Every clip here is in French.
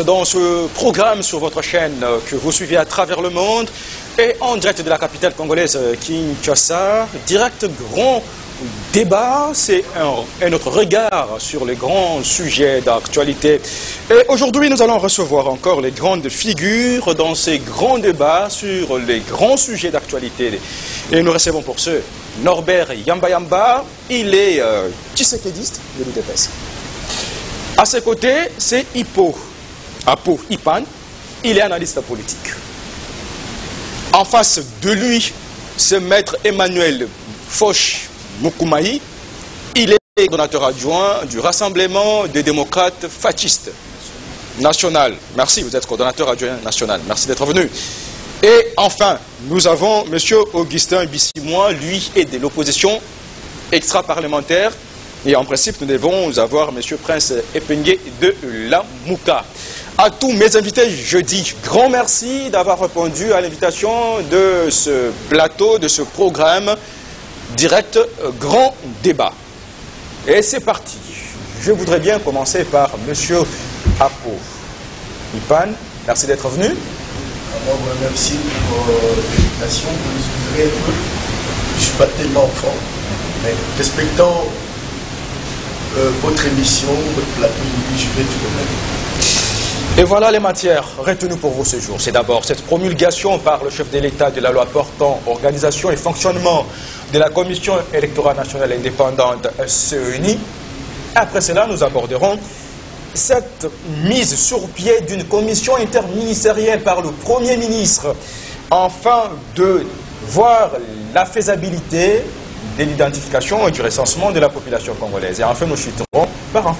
dans ce programme sur votre chaîne que vous suivez à travers le monde et en direct de la capitale congolaise Kinshasa. Direct grand débat, c'est un autre regard sur les grands sujets d'actualité. Et aujourd'hui, nous allons recevoir encore les grandes figures dans ces grands débats sur les grands sujets d'actualité. Et nous recevons pour ce Norbert Yamba Yamba, il est tshisekédiste de l'UDPS. À ses côtés, c'est Apo Ipan, il est analyste politique. En face de lui, c'est maître Emmanuel Foch Moukoumai, il est coordonnateur adjoint du Rassemblement des démocrates fascistes national. Merci, vous êtes coordonnateur adjoint national. Merci d'être venu. Et enfin, nous avons M. Augustin Bissimois, lui est de l'opposition extra-parlementaire. Et en principe, nous devons avoir M. Prince Epengue de la Mouka. À tous mes invités, je dis grand merci d'avoir répondu à l'invitation de ce plateau, de ce programme direct grand débat. Et c'est parti. Je voudrais bien commencer par M. Apo Ipan. Merci d'être venu. Alors, merci pour l'invitation. Je ne suis pas tellement en forme, mais respectant votre émission, votre plateau, je vais tout de même. Et voilà les matières retenues pour vous ce jour. C'est d'abord cette promulgation par le chef de l'État de la loi portant organisation et fonctionnement de la Commission électorale nationale indépendante CENI. Après cela, nous aborderons cette mise sur pied d'une commission interministérielle par le Premier ministre, afin de voir la faisabilité de l'identification et du recensement de la population congolaise. Et enfin, nous chuterons par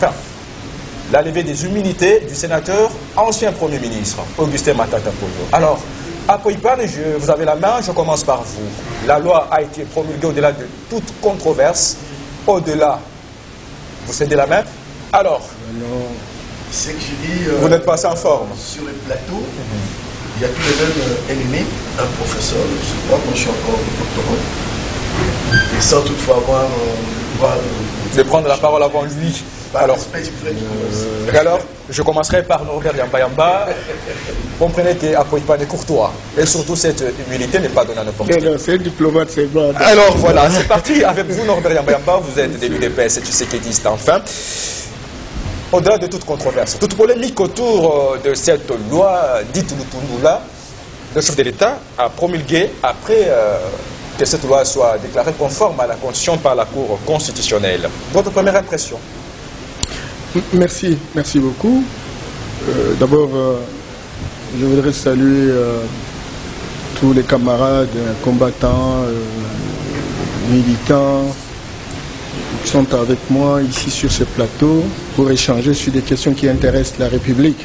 la levée des immunités du sénateur, ancien Premier ministre, Augustin Matata Ponyo. Alors, Apo Ipan, vous avez la main, je commence par vous. La loi a été promulguée au-delà de toute controverse. Au-delà, vous cédez la main. Alors, c'est que je dis, vous n'êtes pas en forme. Sur le plateau, il y a tous les mêmes ennemis, un professeur, je crois, moi je suis encore doctorant, et sans toutefois avoir le droit de prendre la parole avant lui. Alors, je commencerai par Norbert Yamba Yamba. Comprenez qu'Apo Ipan est courtois. Et surtout, cette humilité n'est pas donnée à n'importe qui. C'est un diplomate, c'est bon. Alors voilà, c'est parti avec vous, Norbert Yamba Yamba. Vous êtes de l'UDPS et tshisekédiste, enfin. Au-delà de toute controverse, toute polémique autour de cette loi dite Lutundula, le chef de l'État a promulgué après que cette loi soit déclarée conforme à la Constitution par la Cour constitutionnelle. Votre première impression? Merci beaucoup. D'abord, je voudrais saluer tous les camarades, combattants, militants qui sont avec moi ici sur ce plateau pour échanger sur des questions qui intéressent la République.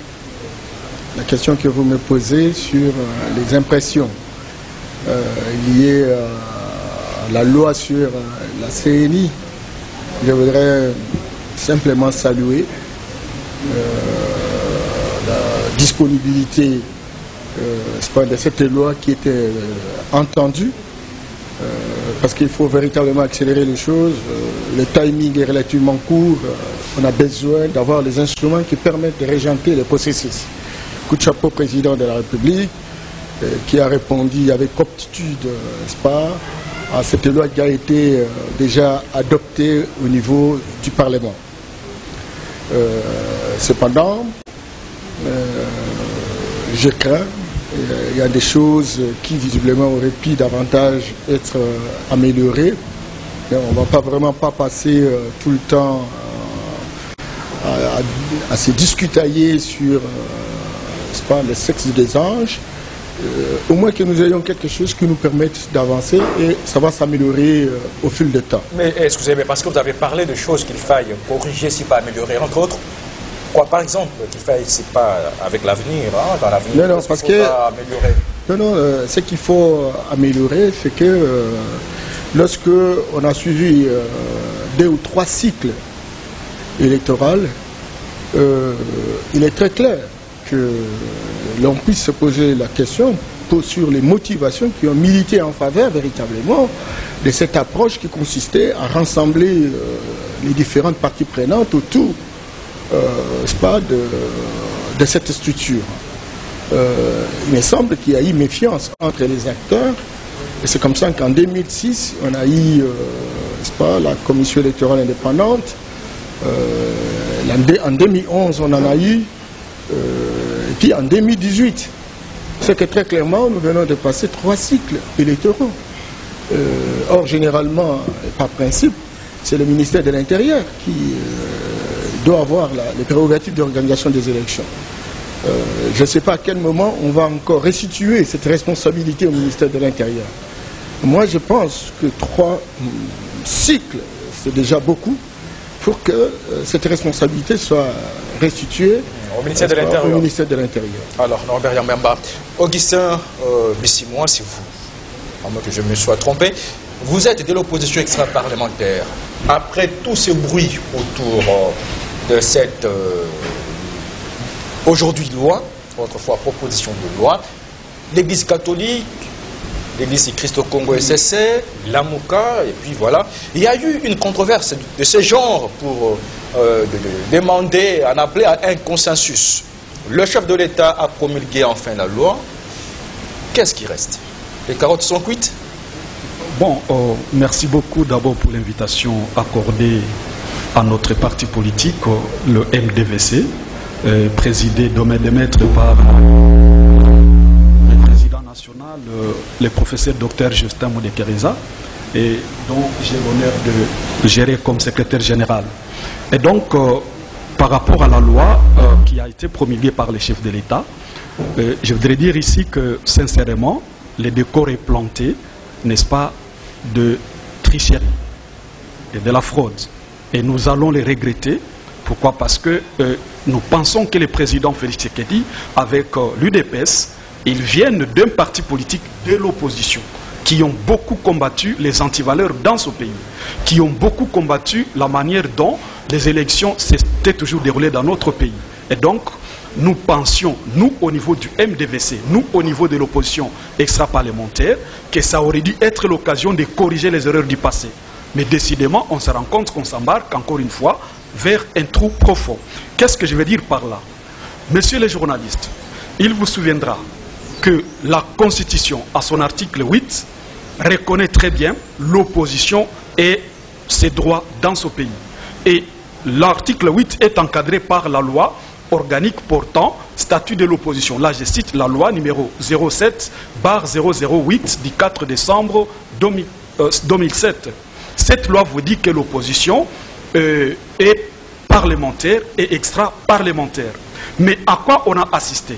La question que vous me posez sur les impressions liées à la loi sur la CNI, je voudrais simplement saluer la disponibilité de cette loi qui était entendue, parce qu'il faut véritablement accélérer les choses. Le timing est relativement court. On a besoin d'avoir les instruments qui permettent de régenter le processus. Coup de chapeau au président de la République, qui a répondu avec aptitude, n'est-ce pas, à cette loi qui a été déjà adoptée au niveau du Parlement. Cependant, je crains, il y a des choses qui visiblement auraient pu davantage être améliorées. Mais on ne va pas vraiment passer tout le temps à se discutailler sur le sexe des anges. Au moins que nous ayons quelque chose qui nous permette d'avancer et ça va s'améliorer au fil du temps. Mais excusez-moi, parce que vous avez parlé de choses qu'il faille corriger, si pas améliorer, entre autres. Quoi, par exemple, qu'il faille, c'est pas avec l'avenir, hein, dans l'avenir, non, parce que améliorer. Ce qu'il faut améliorer, c'est que lorsque on a suivi 2 ou 3 cycles électoraux, il est très clair que l'on puisse se poser la question sur les motivations qui ont milité en faveur véritablement de cette approche qui consistait à rassembler les différentes parties prenantes autour de cette structure. Il me semble qu'il y a eu méfiance entre les acteurs. Et c'est comme ça qu'en 2006, on a eu, n'est-ce pas, la commission électorale indépendante. En 2011, on en a eu. Et puis en 2018, c'est que très clairement, nous venons de passer 3 cycles électoraux. Or, généralement, par principe, c'est le ministère de l'Intérieur qui doit avoir les prérogatives d'organisation des élections. Je ne sais pas à quel moment on va encore restituer cette responsabilité au ministère de l'Intérieur. Moi, je pense que 3 cycles, c'est déjà beaucoup pour que cette responsabilité soit restituée au ministère de l'Intérieur. Alors, Norbert Yambemba, Augustin Bissimois, c'est vous, à moins que je me sois trompé, vous êtes de l'opposition extra-parlementaire. Après tout ce bruit autour de cette aujourd'hui loi, autrefois proposition de loi, l'Église catholique, l'Église Christ-Congo SSC, l'AMOCA, et puis voilà. Il y a eu une controverse de ce genre pour demander, en appeler à un consensus. Le chef de l'État a promulgué enfin la loi. Qu'est-ce qui reste? Les carottes sont cuites? Bon, merci beaucoup d'abord pour l'invitation accordée à notre parti politique, le MDVC, présidé d'Homme de Maître par le président national, le professeur Dr Justin Moudekereza, et dont j'ai l'honneur de gérer comme secrétaire général. Et donc, par rapport à la loi qui a été promulguée par le chef de l'État, je voudrais dire ici que, sincèrement, le décor est planté, n'est-ce pas, de tricherie et de la fraude. Et nous allons les regretter. Pourquoi? Parce que nous pensons que le président Félix Tshisekedi, avec l'UDPS, ils viennent d'un parti politique de l'opposition, qui ont beaucoup combattu les antivaleurs dans ce pays, qui ont beaucoup combattu la manière dont les élections s'étaient toujours déroulées dans notre pays. Et donc, nous pensions, nous au niveau du MDVC, nous au niveau de l'opposition extra-parlementaire, que ça aurait dû être l'occasion de corriger les erreurs du passé. Mais décidément, on se rend compte qu'on s'embarque encore une fois vers un trou profond. Qu'est-ce que je veux dire par là? Messieurs les journalistes, il vous souviendra que la Constitution, à son article 8, reconnaît très bien l'opposition et ses droits dans ce pays. Et l'article 8 est encadré par la loi organique portant statut de l'opposition. Là, je cite la loi numéro 07/008 du 4 décembre 2007. Cette loi vous dit que l'opposition est parlementaire et extra-parlementaire. Mais à quoi on a assisté?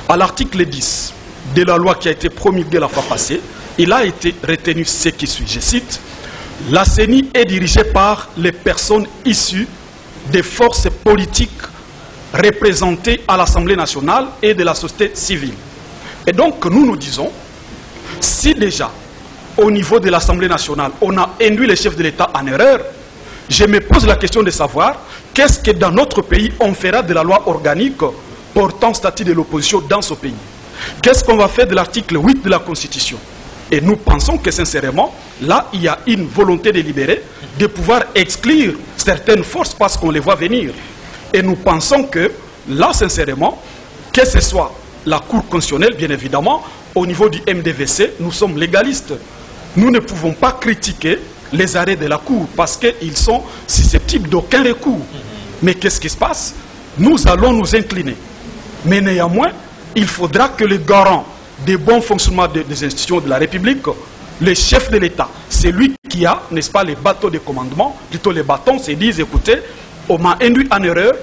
À l'article 10 de la loi qui a été promulguée la fois passée, il a été retenu ce qui suit. Je cite, la CENI est dirigée par les personnes issues des forces politiques représentées à l'Assemblée nationale et de la société civile. Et donc, nous nous disons, si déjà, au niveau de l'Assemblée nationale, on a induit les chefs de l'État en erreur, je me pose la question de savoir, qu'est-ce que dans notre pays, on fera de la loi organique portant statut de l'opposition dans ce pays? Qu'est-ce qu'on va faire de l'article 8 de la Constitution? Et nous pensons que, sincèrement, là, il y a une volonté délibérée de pouvoir exclure certaines forces parce qu'on les voit venir. Et nous pensons que, là, sincèrement, que ce soit la Cour constitutionnelle, bien évidemment, au niveau du MDVC, nous sommes légalistes. Nous ne pouvons pas critiquer les arrêts de la Cour parce qu'ils sont susceptibles d'aucun recours. Mais qu'est-ce qui se passe? Nous allons nous incliner. Mais néanmoins, il faudra que le garant des bons fonctionnements des institutions de la République, le chef de l'État, c'est lui qui a, n'est-ce pas, les bateaux de commandement, plutôt les bâtons, se disent, écoutez, on m'a induit en erreur,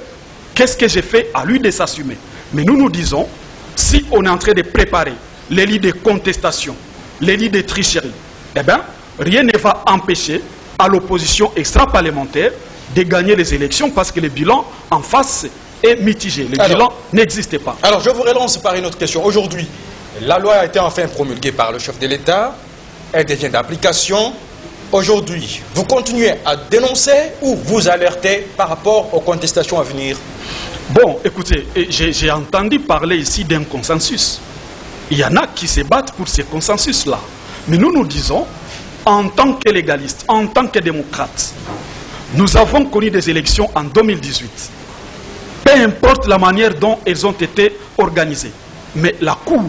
qu'est-ce que j'ai fait? À lui de s'assumer. Mais nous nous disons, si on est en train de préparer les lits de contestation, les lits de tricherie, eh bien, rien ne va empêcher à l'opposition extra-parlementaire de gagner les élections parce que le bilan en face est mitigé. Le bilan n'existe pas. Alors, je vous relance par une autre question. Aujourd'hui, la loi a été enfin promulguée par le chef de l'État. Elle devient d'application. Aujourd'hui, vous continuez à dénoncer ou vous alertez par rapport aux contestations à venir? Bon, écoutez, j'ai entendu parler ici d'un consensus. Il y en a qui se battent pour ce consensus-là. Mais nous nous disons, en tant que légalistes, en tant que démocrates, nous avons connu des élections en 2018. peu importe la manière dont elles ont été organisées. Mais la Cour,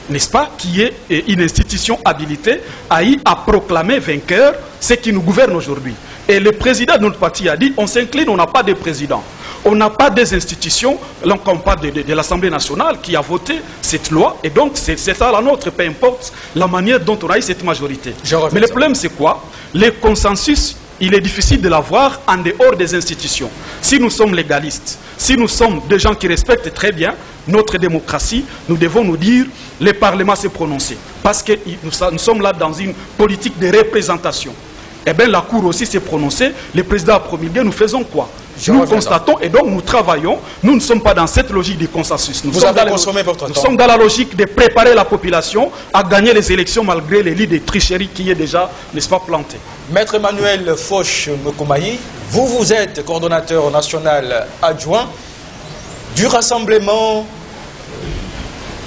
n'est-ce pas, qui est une institution habilitée à proclamer vainqueur ce qui nous gouverne aujourd'hui. Et le président de notre parti a dit, on s'incline, on n'a pas de président. On n'a pas des institutions, là on parle de l'Assemblée nationale qui a voté cette loi, et donc c'est ça la nôtre, peu importe la manière dont on a eu cette majorité. Mais le problème c'est quoi? Le consensus, il est difficile de l'avoir en dehors des institutions. Si nous sommes légalistes, si nous sommes des gens qui respectent très bien notre démocratie, nous devons nous dire, le Parlement s'est prononcé. Parce que nous sommes là dans une politique de représentation. Eh bien, la Cour aussi s'est prononcée, le président a promulgué, nous faisons quoi? Nous constatons et donc nous travaillons. Nous ne sommes pas dans cette logique de consensus. Nous sommes dans la logique de préparer la population à gagner les élections malgré les lits de tricherie qui est déjà, n'est-ce pas, planté. Maître Emmanuel Foch-Mokomayi, vous êtes coordonnateur national adjoint du rassemblement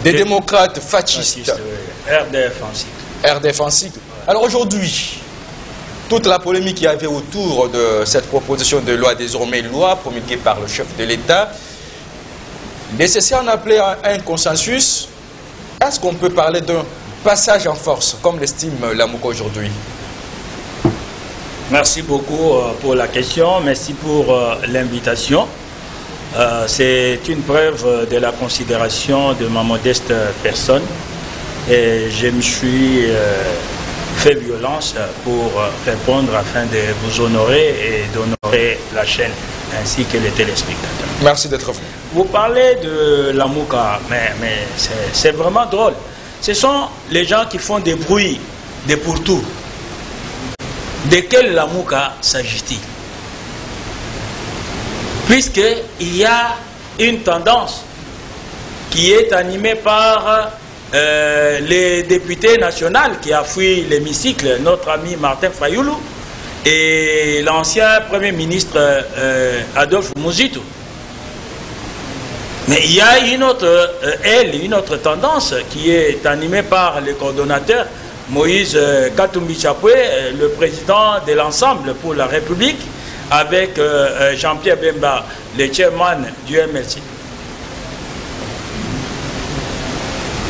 des démocrates fascistes. RDF en cycle. Alors aujourd'hui, toute la polémique qu'il y avait autour de cette proposition de loi, désormais loi promulguée par le chef de l'État, nécessaire d'en appeler à un consensus. Est-ce qu'on peut parler d'un passage en force, comme l'estime Lamouka aujourd'hui? Merci beaucoup pour la question, merci pour l'invitation. C'est une preuve de la considération de ma modeste personne et je me suis fait violence pour répondre afin de vous honorer et d'honorer la chaîne ainsi que les téléspectateurs. Merci d'être venu. Vous parlez de Lamouka, mais c'est vraiment drôle. Ce sont les gens qui font des bruits, des pourtours. De quel Lamouka s'agit-il? Puisqu'il y a une tendance qui est animée par les députés nationaux qui a fui l'hémicycle, notre ami Martin Fayoulou et l'ancien Premier ministre Adolphe Mouzitou. Mais il y a une autre tendance qui est animée par le coordonnateur Moïse Katumbi Chapwe, le président de l'Ensemble pour la République, avec Jean-Pierre Bemba, le chairman du MLC.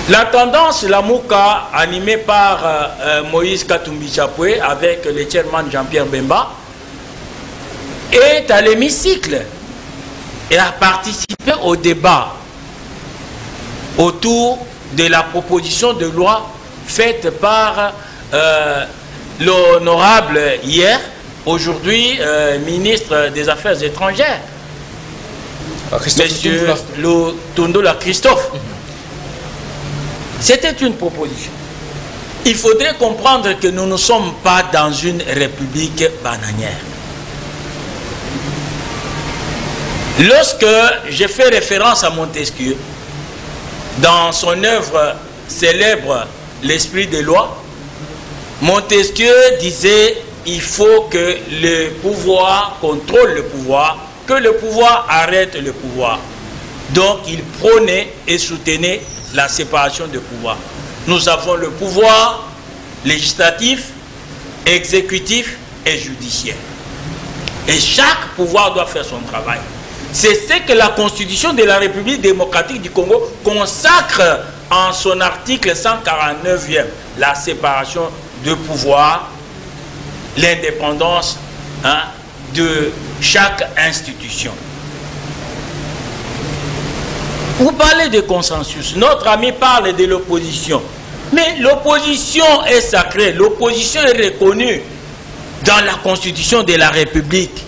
La tendance Lamouka, animée par Moïse Katumbi Chapwe, avec le chairman Jean-Pierre Bemba, est à l'hémicycle et a participé au débat autour de la proposition de loi faite par l'honorable hier, aujourd'hui ministre des Affaires étrangères, Monsieur Tundola Christophe. C'était une proposition. Il faudrait comprendre que nous ne sommes pas dans une république bananière. Lorsque j'ai fait référence à Montesquieu, dans son œuvre célèbre L'Esprit des lois, Montesquieu disait il faut que le pouvoir contrôle le pouvoir, que le pouvoir arrête le pouvoir. Donc il prônait et soutenait la séparation de pouvoir. Nous avons le pouvoir législatif, exécutif et judiciaire. Et chaque pouvoir doit faire son travail. C'est ce que la Constitution de la République démocratique du Congo consacre en son article 149e, la séparation de pouvoir, l'indépendance de chaque institution. Vous parlez de consensus. Notre ami parle de l'opposition. Mais l'opposition est sacrée. L'opposition est reconnue dans la Constitution de la République.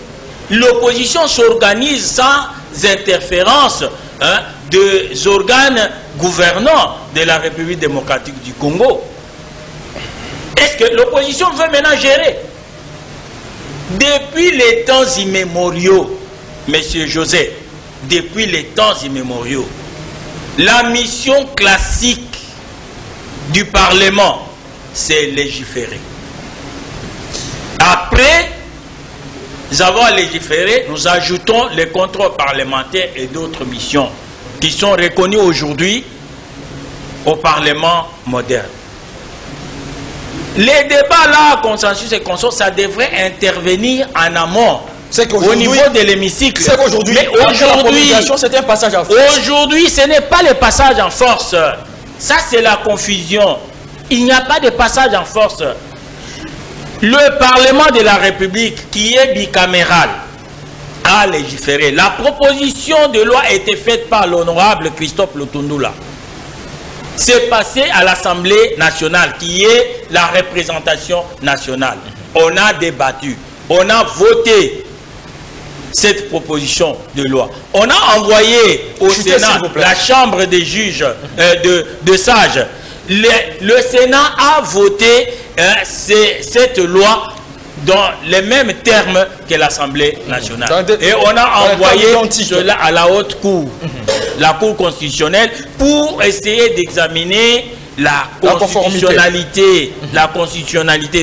L'opposition s'organise sans interférence des organes gouvernants de la République démocratique du Congo. Est-ce que l'opposition veut maintenant gérer? Depuis les temps immémoriaux, Monsieur José, depuis les temps immémoriaux, la mission classique du Parlement, c'est légiférer. Après avoir légiféré, nous ajoutons les contrôles parlementaires et d'autres missions qui sont reconnues aujourd'hui au Parlement moderne. Les débats là, consensus et consort, ça devrait intervenir en amont au niveau de l'hémicycle. C'est qu'aujourd'hui, c'est un passage en force. Aujourd'hui, ce n'est pas le passage en force. Ça, c'est la confusion. Il n'y a pas de passage en force. Le Parlement de la République, qui est bicaméral, a légiféré. La proposition de loi a été faite par l'honorable Christophe Lutundula. C'est passé à l'Assemblée nationale, qui est la représentation nationale. On a débattu, on a voté cette proposition de loi. On a envoyé au Sénat, la Chambre des juges de sages. Le Sénat a voté cette loi dans les mêmes termes que l'Assemblée nationale. Et on a envoyé cela à la haute cour, la cour constitutionnelle, pour essayer d'examiner la constitutionnalité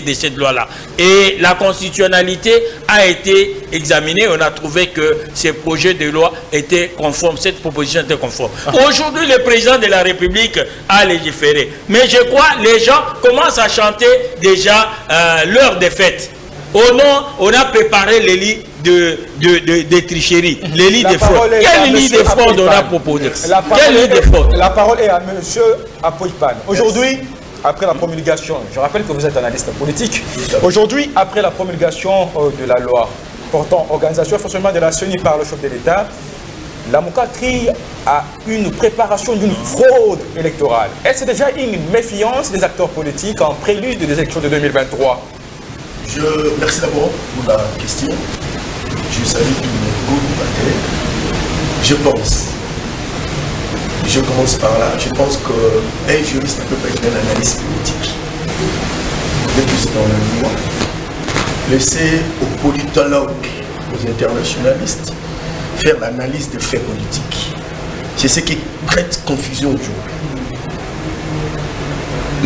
de cette loi-là. Et la constitutionnalité a été examinée. On a trouvé que ces projets de loi étaient conformes, cette proposition était conforme. Aujourd'hui, le président de la République a légiféré. Mais je crois que les gens commencent à chanter déjà leur défaite. On a préparé les lits de tricherie, les lits de fraude. Quel lit de fraude on a proposé? La parole est à M. Apoypan. Aujourd'hui, après la promulgation, je rappelle que vous êtes analyste politique, aujourd'hui, après la promulgation de la loi portant organisation et fonctionnement de la CENI par le chef de l'État, la MOCA crie à une préparation d'une fraude électorale. Est-ce déjà une méfiance des acteurs politiques en prélude des élections de 2023? Merci d'abord pour la question. Je salue tous mes co-débatteurs. Je commence par là, je pense qu'un juriste ne peut pas être un analyste politique. Il est dans la loi. Laissez aux politologues, aux internationalistes, faire l'analyse des faits politiques. C'est ce qui prête confusion aujourd'hui.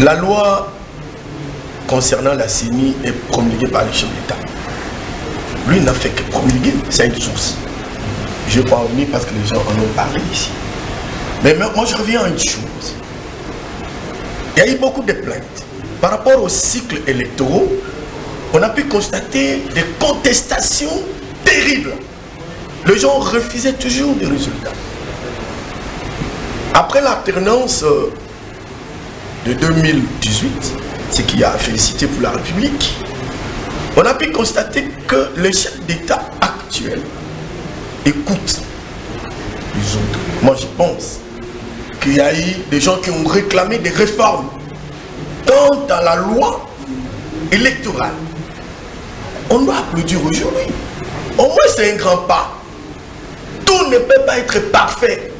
La loi concernant la CENI est promulguée par le chef d'État. Lui n'a fait que promulguer, c'est une source. Je ne vais pas en venir parce que les gens en ont parlé ici. Mais moi je reviens à une chose. Il y a eu beaucoup de plaintes. Par rapport aux cycles électoraux, on a pu constater des contestations terribles. Les gens refusaient toujours des résultats. Après l'alternance de 2018, ce qui a félicité pour la République, on a pu constater que le chef d'État actuel écoute les autres. Moi je pense qu'il y a eu des gens qui ont réclamé des réformes dans la loi électorale. On doit applaudir aujourd'hui. Au moins c'est un grand pas. Tout ne peut pas être parfait.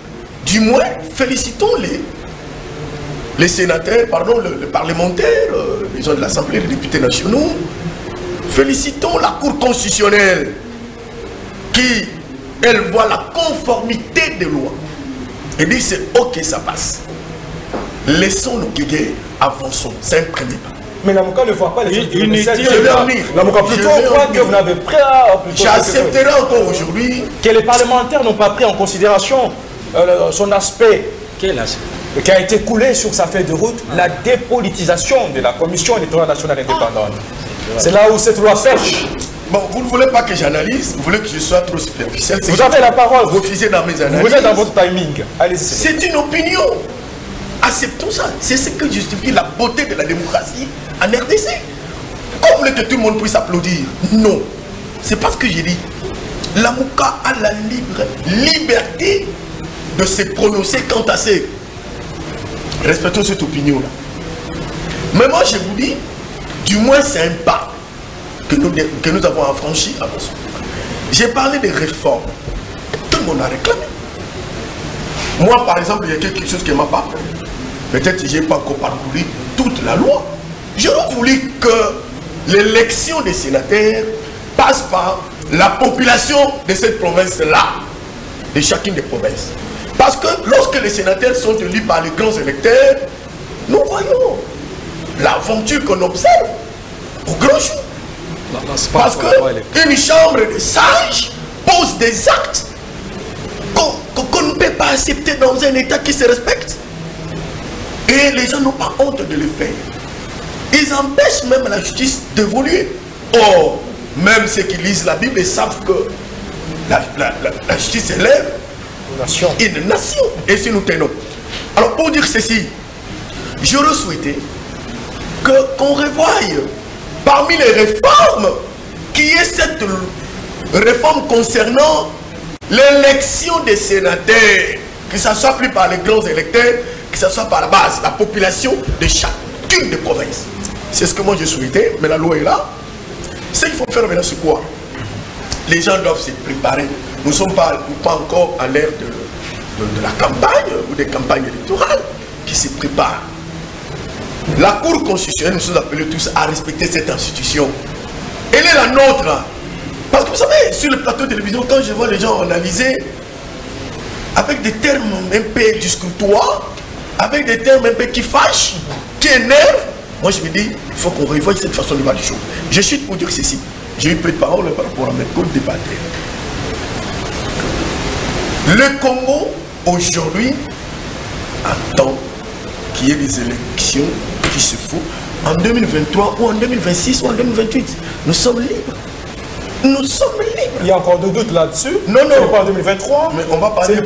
Du moins, félicitons les sénateurs, pardon, les parlementaires, les gens de l'Assemblée, les députés nationaux. Félicitons la Cour constitutionnelle qui, elle, voit la conformité des lois et dit c'est ok, ça passe. Laissons nos guégués, avançons. C'est un premier pas. Mais la MOCA ne voit pas les choses. La MOCA plutôt croit que vous n'avez pris à... J'accepterai encore aujourd'hui que les parlementaires n'ont pas pris en considération son aspect. Quel aspect? Qui a été coulé sur sa feuille de route, la dépolitisation de la Commission électorale nationale indépendante. C'est là où cette loi pêche. Bon, vous ne voulez pas que j'analyse, vous voulez que je sois trop superficiel. Vous avez la parole. Refusez dans mes analyses. Vous êtes dans votre timing. Allez-y. C'est une opinion. Acceptons ça. C'est ce que justifie la beauté de la démocratie en RDC. Comment vous voulez que tout le monde puisse applaudir? Non. C'est pas ce que j'ai dit. La MOCA a la liberté de se prononcer quant à ces... Respectons cette opinion-là. Mais moi, je vous dis, du moins, c'est un pas que nous avons affranchi à nos. J'ai parlé des réformes. Tout le monde a réclamé. Moi, par exemple, il y a quelque chose qui ne m'a pas plu. Peut-être que je n'ai pas encore parcouru toute la loi. J'aurais voulu que l'élection des sénateurs passe par la population de cette province-là, de chacune des provinces. Parce que lorsque les sénateurs sont élus par les grands électeurs, nous voyons l'aventure qu'on observe au grand jour. Parce qu'une chambre de sages pose des actes qu'on ne peut pas accepter dans un État qui se respecte. Et les gens n'ont pas honte de le faire. Ils empêchent même la justice d'évoluer. Or, Même ceux qui lisent la Bible savent que la justice élève une nation. Et si nous tenons. Alors pour dire ceci, j'aurais souhaité qu'on revoie parmi les réformes qui est cette réforme concernant l'élection des sénateurs, que ce soit plus par les grands électeurs, que ce soit par la base, la population de chacune des provinces. C'est ce que moi je souhaitais, mais la loi est là. Ce qu'il faut faire maintenant, c'est quoi? Les gens doivent se préparer. Nous ne sommes pas encore à l'ère de la campagne ou des campagnes électorales qui se préparent. La Cour constitutionnelle, nous sommes appelés tous à respecter cette institution. Elle est la nôtre. Parce que vous savez, sur le plateau de télévision, quand je vois les gens analyser avec des termes un peu discutoires, avec des termes un peu qui fâchent, qui énervent, moi je me dis, il faut qu'on revoie cette façon de voir les choses. Je suis pour dire ceci. J'ai eu peu de paroles par rapport à mes co-débatteurs. Le Congo, aujourd'hui, attend qu'il y ait des élections qui se font en 2023 ou en 2026 ou en 2028. Nous sommes libres. Nous sommes libres. Il y a encore des doutes là-dessus. Non, non. C'est pas en 2023. Mais on va parler,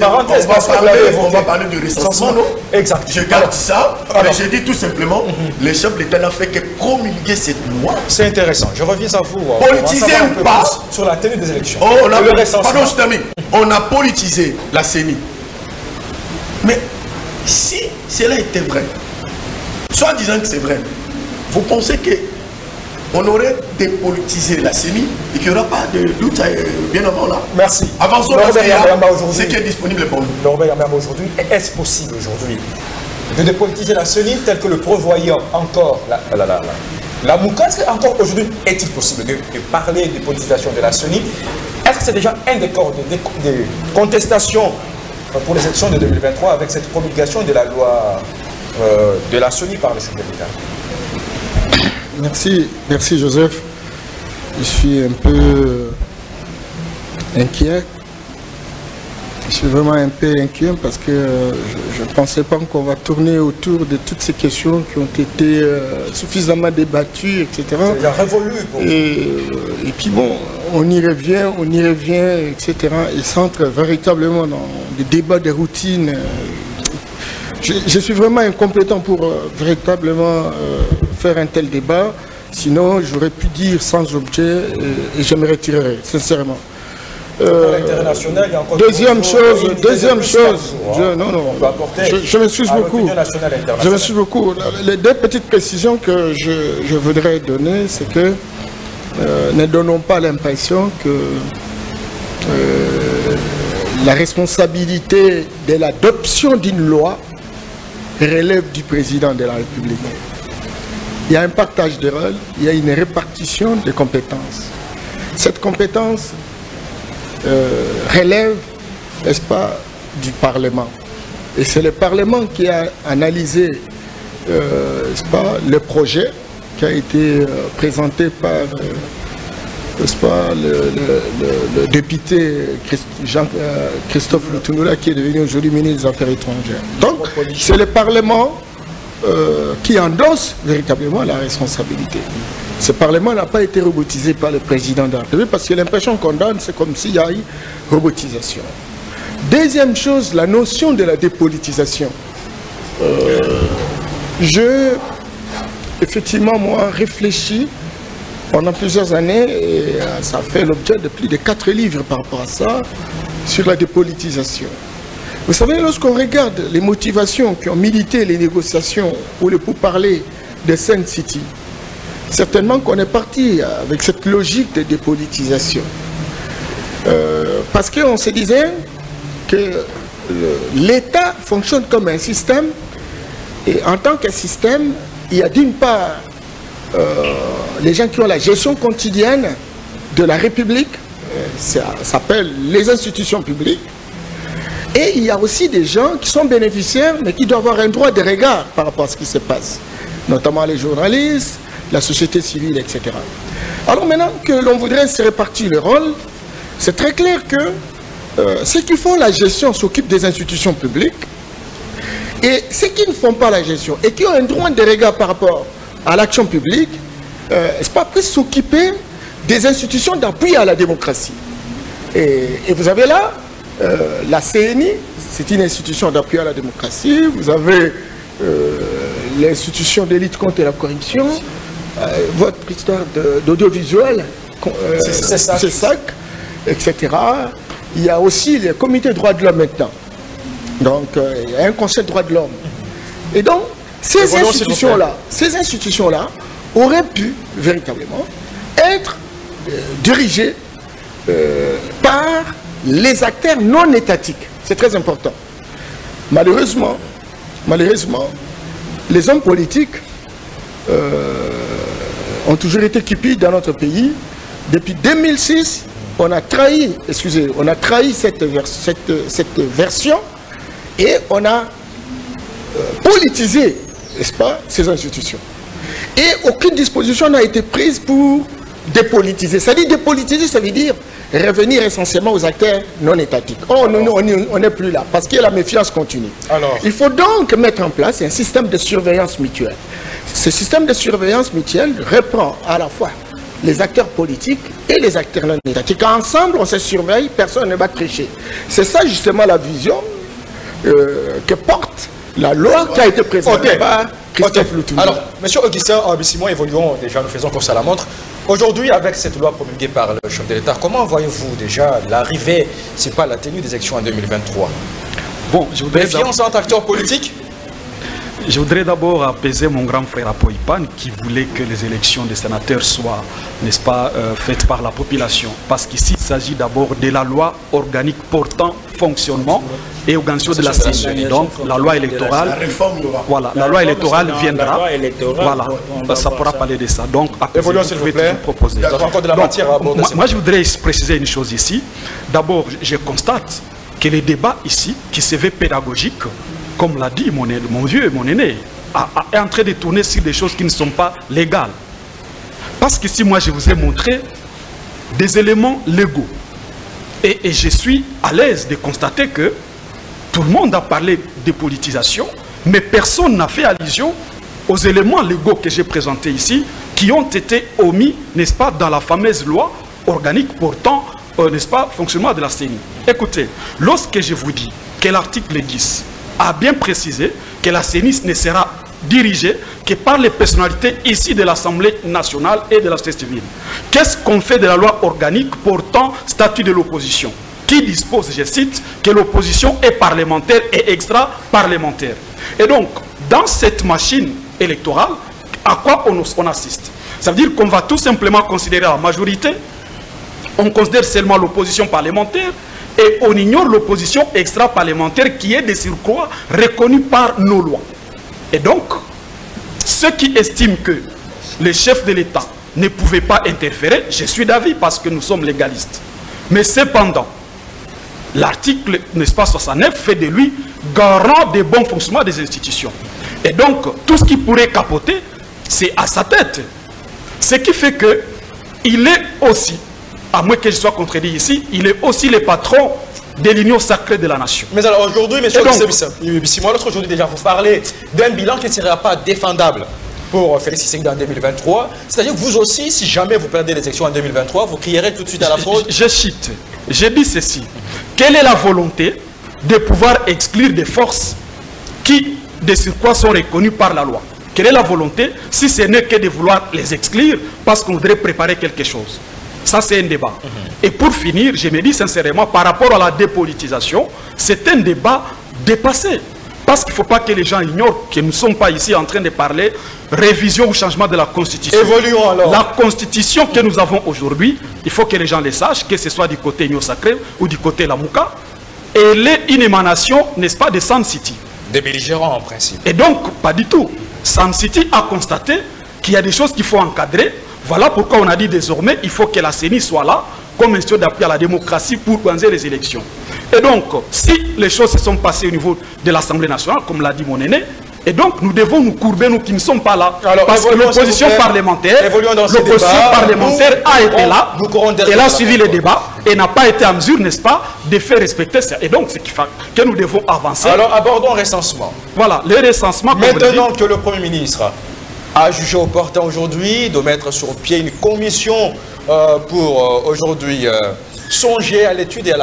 on va parler de recensement, non? Exact. Je garde ça. Mais j'ai dit tout simplement, le chef de l'État n'a fait que promulguer cette loi. C'est intéressant. Je reviens à vous. Politiser ou pas sur la tenue des élections. Oh, on a, pardon, je termine. On a politisé la CENI. Mais si cela était vrai, soit disant que c'est vrai, vous pensez que on aurait dépolitisé la CENI et qu'il n'y aura pas de doute bien avant là? Merci. Avançons ce qui est disponible pour nous. Norbert Yambamba aujourd'hui, est-ce possible aujourd'hui de dépolitiser la CENI tel que le prévoyant encore la MOUCA? Est-ce qu'encore aujourd'hui est-il possible de parler de politisation de la CENI? Est-ce que c'est déjà un des corps de contestation pour les élections de 2023 avec cette promulgation de la loi de la CENI par le chef de l'État? Merci Joseph. Je suis un peu inquiet. Je suis vraiment un peu inquiet parce que je ne pensais pas qu'on va tourner autour de toutes ces questions qui ont été suffisamment débattues, etc. C'est déjà révolu. Et puis bon, on y revient, etc. Et s'entre véritablement dans des débats de routine. Je suis vraiment incompétent pour véritablement faire un tel débat. Sinon, j'aurais pu dire sans objet et je me retirerai, sincèrement. International, il y a encore deuxième chose, je m'excuse beaucoup. Je m'excuse beaucoup. Les deux petites précisions que je voudrais donner, c'est que ne donnons pas l'impression que la responsabilité de l'adoption d'une loi relève du président de la République. Il y a un partage de rôles, il y a une répartition des compétences. Cette compétence relève, n'est-ce pas, du Parlement. Et c'est le Parlement qui a analysé, n'est-ce pas, le projet qui a été présenté par, n'est-ce pas, le député Jean-Christophe Lutunula, qui est devenu aujourd'hui ministre des Affaires étrangères. Donc, c'est le Parlement qui endosse véritablement la responsabilité. Ce Parlement n'a pas été robotisé par le président de la République parce que l'impression qu'on donne, c'est comme s'il y a eu robotisation. Deuxième chose, la notion de la dépolitisation. Effectivement, moi, réfléchis pendant plusieurs années, et ça fait l'objet de plus de 4 livres par rapport à ça, sur la dépolitisation. Vous savez, lorsqu'on regarde les motivations qui ont milité les négociations ou le pourparler de Sun City, certainement qu'on est parti avec cette logique de dépolitisation. Parce qu'on se disait que l'État fonctionne comme un système, et en tant que système, il y a d'une part les gens qui ont la gestion quotidienne de la République, ça s'appelle les institutions publiques, et il y a aussi des gens qui sont bénéficiaires, mais qui doivent avoir un droit de regard par rapport à ce qui se passe, notamment les journalistes, la société civile, etc. Alors maintenant que l'on voudrait se répartir le rôle, c'est très clair que ceux qui font la gestion s'occupent des institutions publiques, et ceux qui ne font pas la gestion et qui ont un droit de regard par rapport à l'action publique, c'est pas plus s'occuper des institutions d'appui à la démocratie. Et vous avez là la CNI, c'est une institution d'appui à la démocratie. Vous avez l'institution de lutte contre la corruption, votre histoire d'audiovisuel, CESAC, etc. Il y a aussi les comités de droits de l'homme maintenant. Donc, il y a un conseil de droits de l'homme. Et donc, ces institutions-là auraient pu, véritablement, être dirigées par les acteurs non étatiques. C'est très important. Malheureusement, les hommes politiques ont toujours été cupides dans notre pays. Depuis 2006, on a trahi cette version et on a politisé, n'est-ce pas, ces institutions. Et aucune disposition n'a été prise pour dépolitiser. Ça dit dépolitiser, ça veut dire revenir essentiellement aux acteurs non étatiques. Oh, on n'est plus là, parce qu'il y a la méfiance continue. Alors, il faut donc mettre en place un système de surveillance mutuelle. Ce système de surveillance mutuelle reprend à la fois les acteurs politiques et les acteurs non étatiques. Ensemble, on se surveille, personne ne va tricher. C'est ça justement la vision que porte la loi qui a été présentée par Christophe Loutouni. Alors, M. Augustin Abissimon, évoluons déjà, nous faisons course à la montre. Aujourd'hui, avec cette loi promulguée par le chef de l'État, comment voyez-vous déjà l'arrivée, c'est pas la tenue des élections en 2023? Bon, je voudrais méfiance entre acteurs politiques? Je voudrais d'abord apaiser mon grand frère Apoïpan qui voulait que les élections des sénateurs soient, n'est-ce pas, faites par la population. Parce qu'ici, il s'agit d'abord de la loi organique portant fonctionnement et organisation de la CENI. Donc, la loi électorale, voilà, la loi électorale viendra. Voilà, ça pourra parler de ça. Donc, après, évoluons s'il vous plaît. Proposer. Encore de la matière à aborder. Moi, je voudrais préciser une chose ici. D'abord, je constate que les débats ici, qui se veulent pédagogiques, comme l'a dit mon vieux, mon aîné, est en train de tourner sur des choses qui ne sont pas légales. Parce que si moi je vous ai montré des éléments légaux, et je suis à l'aise de constater que tout le monde a parlé de politisation, mais personne n'a fait allusion aux éléments légaux que j'ai présentés ici, qui ont été omis, n'est-ce pas, dans la fameuse loi organique portant, n'est-ce pas, fonctionnement de la CENI. Écoutez, lorsque je vous dis que l'article 10 a bien précisé que la CENI ne sera dirigée que par les personnalités ici de l'Assemblée nationale et de la société civile. Qu'est-ce qu'on fait de la loi organique portant statut de l'opposition, qui dispose, je cite, que l'opposition est parlementaire et extra-parlementaire. Et donc, dans cette machine électorale, à quoi on assiste? Ça veut dire qu'on va tout simplement considérer la majorité, on considère seulement l'opposition parlementaire, et on ignore l'opposition extra-parlementaire qui est de surcroît reconnue par nos lois. Et donc, ceux qui estiment que les chefs de l'État ne pouvaient pas interférer, je suis d'avis parce que nous sommes légalistes. Mais cependant, l'article, n'est-ce pas, 69 fait de lui garant des bons fonctionnements des institutions. Et donc, tout ce qui pourrait capoter, c'est à sa tête. Ce qui fait qu'il est aussi, à moins que je sois contredit ici, il est aussi le patron de l'union sacrée de la nation. Mais alors aujourd'hui, M. Abissimon, l'autre aujourd'hui déjà, vous parlez d'un bilan qui ne sera pas défendable pour Félix Tshisekedi en 2023. C'est-à-dire que vous aussi, si jamais vous perdez les élections en 2023, vous crierez tout de suite à la fraude. Je cite, je dis ceci. Quelle est la volonté de pouvoir exclure des forces qui, de surcroît, sont reconnues par la loi? Quelle est la volonté si ce n'est que de vouloir les exclure parce qu'on voudrait préparer quelque chose? Ça, c'est un débat. Et pour finir, je me dis sincèrement, par rapport à la dépolitisation, c'est un débat dépassé. Parce qu'il ne faut pas que les gens ignorent que nous ne sommes pas ici en train de parler révision ou changement de la Constitution. Évoluons alors. La Constitution que nous avons aujourd'hui, il faut que les gens le sachent, que ce soit du côté Union Sacrée ou du côté Lamouka, elle est une émanation, n'est-ce pas, de Sun City. Des belligérants en principe. Et donc, pas du tout. Sun City a constaté qu'il y a des choses qu'il faut encadrer. Voilà pourquoi on a dit désormais il faut que la CENI soit là comme institution d'appui à la démocratie pour organiser les élections. Et donc, si les choses se sont passées au niveau de l'Assemblée nationale, comme l'a dit mon aîné, et donc nous devons nous courber, nous qui ne sommes pas là. Alors, parce que l'opposition parlementaire, a été là, elle a suivi les débats et n'a pas été en mesure, n'est-ce pas, de faire respecter ça. Et donc, c'est qu'il faut que nous devons avancer. Alors, abordons le recensement. Voilà, le recensement. Maintenant que le Premier ministre a jugé opportun aujourd'hui de mettre sur pied une commission pour aujourd'hui songer à l'étude et à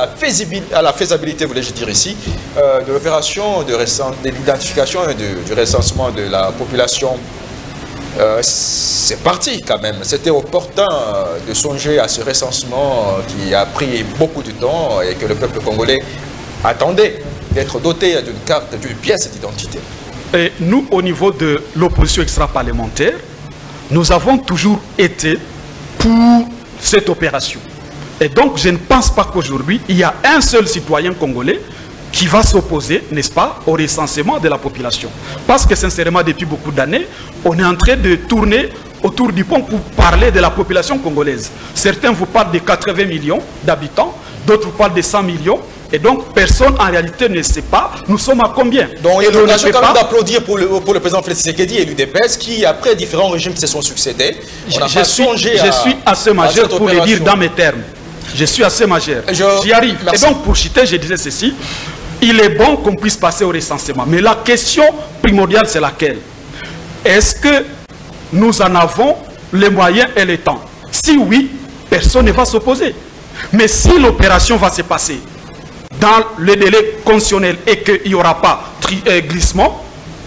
la faisabilité, voulais-je dire ici, de l'opération de l'identification et du recensement de la population. C'est parti quand même. C'était opportun de songer à ce recensement qui a pris beaucoup de temps et que le peuple congolais attendait d'être doté d'une carte, d'une pièce d'identité. Et nous, au niveau de l'opposition extra-parlementaire, nous avons toujours été pour cette opération. Et donc, je ne pense pas qu'aujourd'hui, il y a un seul citoyen congolais qui va s'opposer, n'est-ce pas, au recensement de la population. Parce que, sincèrement, depuis beaucoup d'années, on est en train de tourner autour du pont pour parler de la population congolaise. Certains vous parlent de 80 millions d'habitants, d'autres vous parlent de 100 millions. Et donc, personne en réalité ne sait pas, nous sommes à combien. Donc, il y a l'occasion quand même d'applaudir pour le président Félix Tshisekedi et l'UDPS qui, après différents régimes qui se sont succédés, je suis assez majeur pour le dire dans mes termes. Je suis assez majeur. J'y arrive. Merci. Et donc, pour citer, je disais ceci, il est bon qu'on puisse passer au recensement. Mais la question primordiale, c'est laquelle? Est-ce que nous en avons les moyens et le temps? Si oui, personne ne va s'opposer. Mais si l'opération va se passer dans le délai constitutionnel et qu'il n'y aura pas glissement,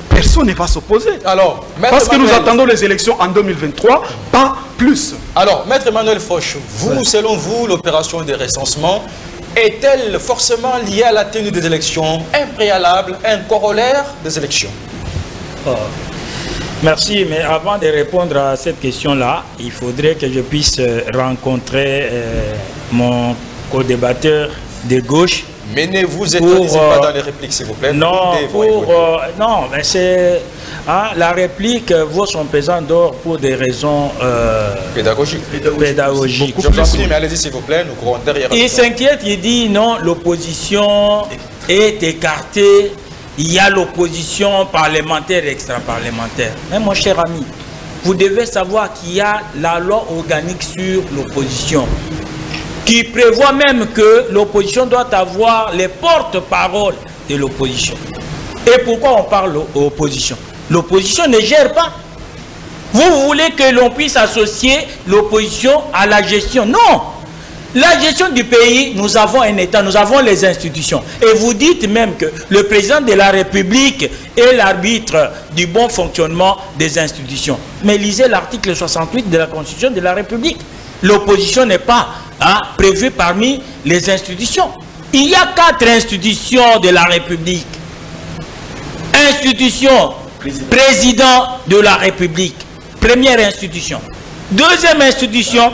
personne ne va s'opposer. Alors, parce que nous attendons les élections en 2023, pas plus. Alors, Maître Emmanuel Foch, vous, selon vous, l'opération de recensement est-elle forcément liée à la tenue des élections, un préalable, un corollaire des élections? Merci, mais avant de répondre à cette question-là, il faudrait que je puisse rencontrer mon co-débatteur de gauche. Mais ne vous étonnez pas dans les répliques, s'il vous plaît. Non, non, mais c'est... Hein, la réplique vaut son pesant d'or pour des raisons pédagogiques. Je vous en prie, mais allez-y, s'il vous plaît, nous courons derrière. Il s'inquiète, il dit non, l'opposition est écartée, il y a l'opposition parlementaire et extra-parlementaire. Mais mon cher ami, vous devez savoir qu'il y a la loi organique sur l'opposition, qui prévoit même que l'opposition doit avoir les porte-paroles de l'opposition. Et pourquoi on parle d'opposition? L'opposition ne gère pas. Vous voulez que l'on puisse associer l'opposition à la gestion? Non. La gestion du pays, nous avons un État, nous avons les institutions. Et vous dites même que le président de la République est l'arbitre du bon fonctionnement des institutions. Mais lisez l'article 68 de la Constitution de la République. L'opposition n'est pas prévue parmi les institutions. Il y a 4 institutions de la République. Institution, président de la République. Première institution. Deuxième institution,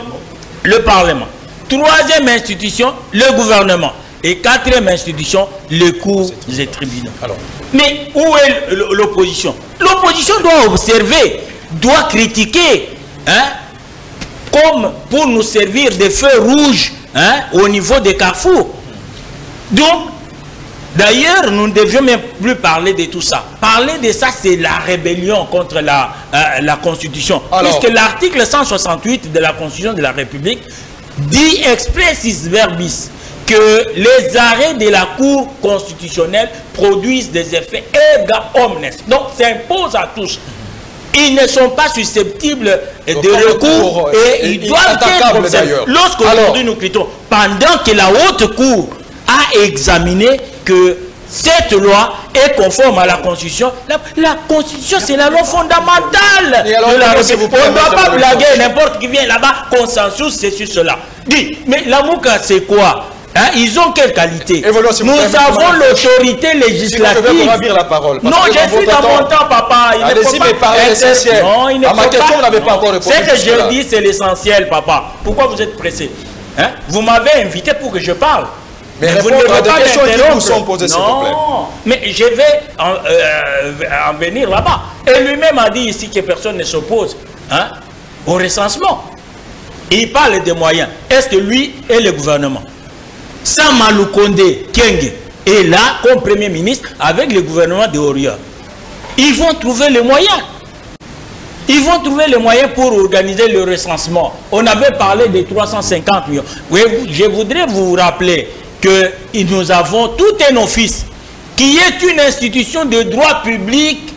le Parlement. Troisième institution, le gouvernement. Et quatrième institution, les cours et tribunaux. Alors, mais où est l'opposition? L'opposition doit observer, doit critiquer, comme pour nous servir des feux rouges au niveau des carrefours. Donc, d'ailleurs, nous ne devions même plus parler de tout ça. Parler de ça, c'est la rébellion contre la Constitution. Alors, puisque l'article 168 de la Constitution de la République dit expressis verbis que les arrêts de la Cour constitutionnelle produisent des effets erga omnes. Donc, ça impose à tous. Ils ne sont pas susceptibles de recours et ils doivent être observés. Lorsqu'aujourd'hui nous quittons, pendant que la haute cour a examiné que cette loi est conforme à la Constitution. La Constitution, c'est la loi fondamentale de la République. On ne doit pas blaguer n'importe qui vient là-bas. Consensus, c'est sur cela. Dis, mais la Mouka, c'est quoi? Ils ont quelle qualité? Nous avons l'autorité législative. Je vais vous ravir la parole. Non, je suis dans mon temps, papa. Allez-y, mais parlez l'essentiel. À ma question, vous n'avez pas encore répondu. Ce que je dis, c'est l'essentiel, papa. Pourquoi vous êtes pressé? Vous m'avez invité pour que je parle. Mais vous ne devez pas m'interrompre. Qui vous sont posées, s'il vous plaît. Non, mais je vais en venir là-bas. Et lui-même a dit ici que personne ne s'oppose au recensement. Il parle des moyens. Est-ce que lui et le gouvernement, Samalou Kondé Kenge est là comme Premier ministre avec le gouvernement de Oria, ils vont trouver les moyens. Ils vont trouver les moyens pour organiser le recensement. On avait parlé de 350 millions. Oui, je voudrais vous rappeler que nous avons tout un office qui est une institution de droit public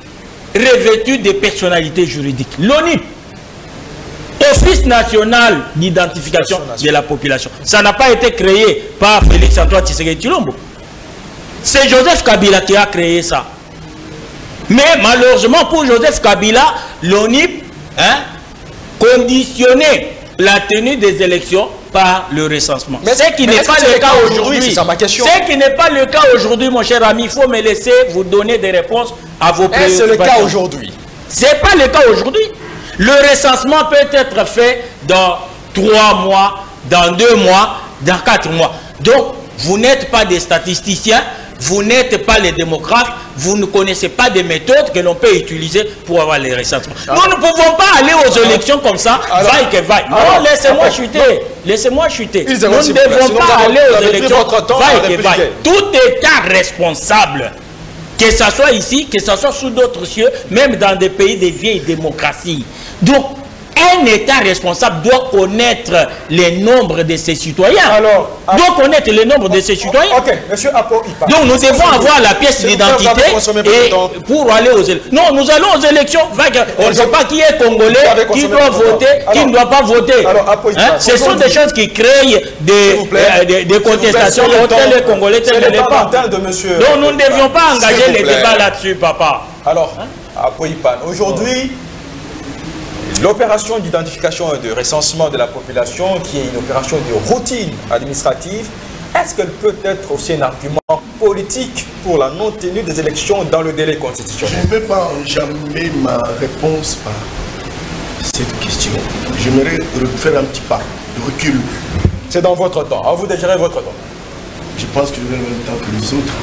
revêtus de personnalités juridiques. L'ONIP, Office national d'identification de la population. Ça n'a pas été créé par Félix-Antoine Tshisekedi Tshilombo. C'est Joseph Kabila qui a créé ça. Mais malheureusement pour Joseph Kabila, l'ONIP conditionnait la tenue des élections par le recensement. Mais ce qui n'est pas le cas aujourd'hui. C'est ça ma question. Ce qui n'est pas le cas aujourd'hui, mon cher ami. Il faut me laisser vous donner des réponses à vos préoccupations. C'est le cas aujourd'hui. Ce n'est pas le cas aujourd'hui. Le recensement peut être fait dans 3 mois, dans 2 mois, dans 4 mois. Donc, vous n'êtes pas des statisticiens, vous n'êtes pas les démographes, vous ne connaissez pas des méthodes que l'on peut utiliser pour avoir les recensements. Nous ne pouvons pas aller aux élections comme ça, vaille que vaille. Non, laissez-moi chuter. Laissez-moi chuter. Nous ne devons pas aller aux élections, vaille que vaille. Tout État responsable, que ce soit ici, que ce soit sous d'autres cieux, même dans des pays de vieilles démocraties. Donc, un État responsable doit connaître les nombres de ses citoyens. Doit connaître les nombres de ses citoyens. Ok, monsieur Apo, donc, nous devons avoir la pièce d'identité pour aller aux élections. Non, nous allons aux élections. On ne sait pas qui est Congolais, qui doit voter, qui ne doit pas voter. Ce sont des choses qui créent des contestations entre les Congolais, tel ne l'est pas. Donc, nous ne devions pas engager les débats là-dessus, papa. Alors, Apo Ipan, aujourd'hui, l'opération d'identification et de recensement de la population, qui est une opération de routine administrative, est-ce qu'elle peut être aussi un argument politique pour la non-tenue des élections dans le délai constitutionnel? Je ne vais pas enjamber ma réponse par cette question. J'aimerais faire un petit pas de recul. C'est dans votre temps. À vous de gérer votre temps. Je pense que je vais le même temps que les autres.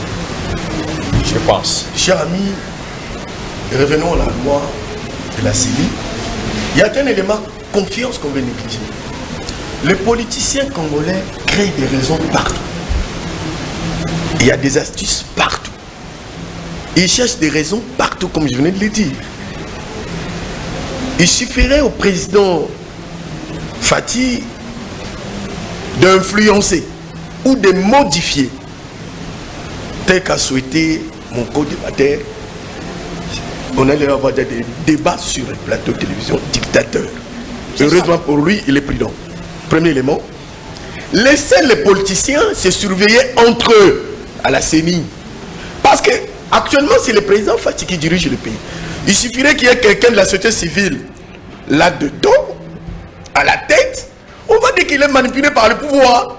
Je pense. Chers amis, revenons à la loi de la CENI. Il y a un élément confiance qu'on veut négliger. Les politiciens congolais créent des raisons partout. Il y a des astuces partout. Ils cherchent des raisons partout, comme je venais de le dire. Il suffirait au président Fati d'influencer ou de modifier, tel qu'a souhaité mon co-débatteur. On allait avoir des débats sur le plateau de télévision dictateur. Heureusement pour lui, il est prudent. Premier élément. Laissez les politiciens se surveiller entre eux à la CENI. Parce que actuellement, c'est le président Fati qui dirige le pays. Il suffirait qu'il y ait quelqu'un de la société civile là-dedans, à la tête. On va dire qu'il est manipulé par le pouvoir.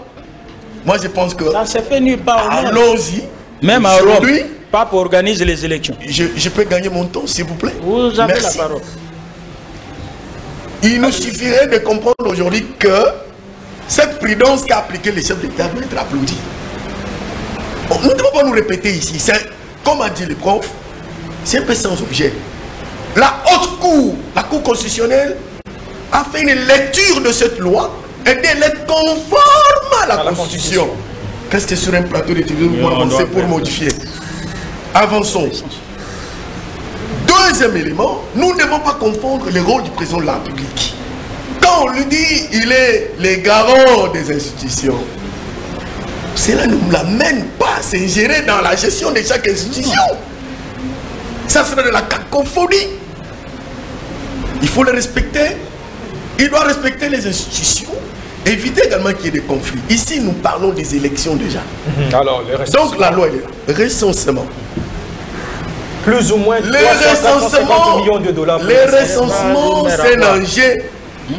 Moi, je pense que... Ça s'est fait nulle part. Allons-y. Même à Rome. Pape organise les élections. Je peux gagner mon temps, s'il vous plaît? Vous avez la parole. Il nous suffirait de comprendre aujourd'hui que cette prudence qu'a appliquée les chefs d'État doit être applaudie. Nous ne devons pas nous répéter ici. Comme a dit le prof, c'est un peu sans objet. La haute cour, la cour constitutionnelle, a fait une lecture de cette loi et d'elle être conforme à la Constitution. Qu'est-ce que sur un plateau de télévision nous pouvons avancer pour modifier? Avançons. Deuxième élément, nous ne devons pas confondre le rôle du président de la République. Quand on lui dit il est le garant des institutions, cela ne nous l'amène pas à s'ingérer dans la gestion de chaque institution. Ça serait de la cacophonie. Il faut le respecter. Il doit respecter les institutions. Éviter également qu'il y ait des conflits. Ici, nous parlons des élections déjà. Alors, donc la loi est là. Recensement. Plus ou moins les recensements, millions de dollars. Les recensements, c'est un enjeu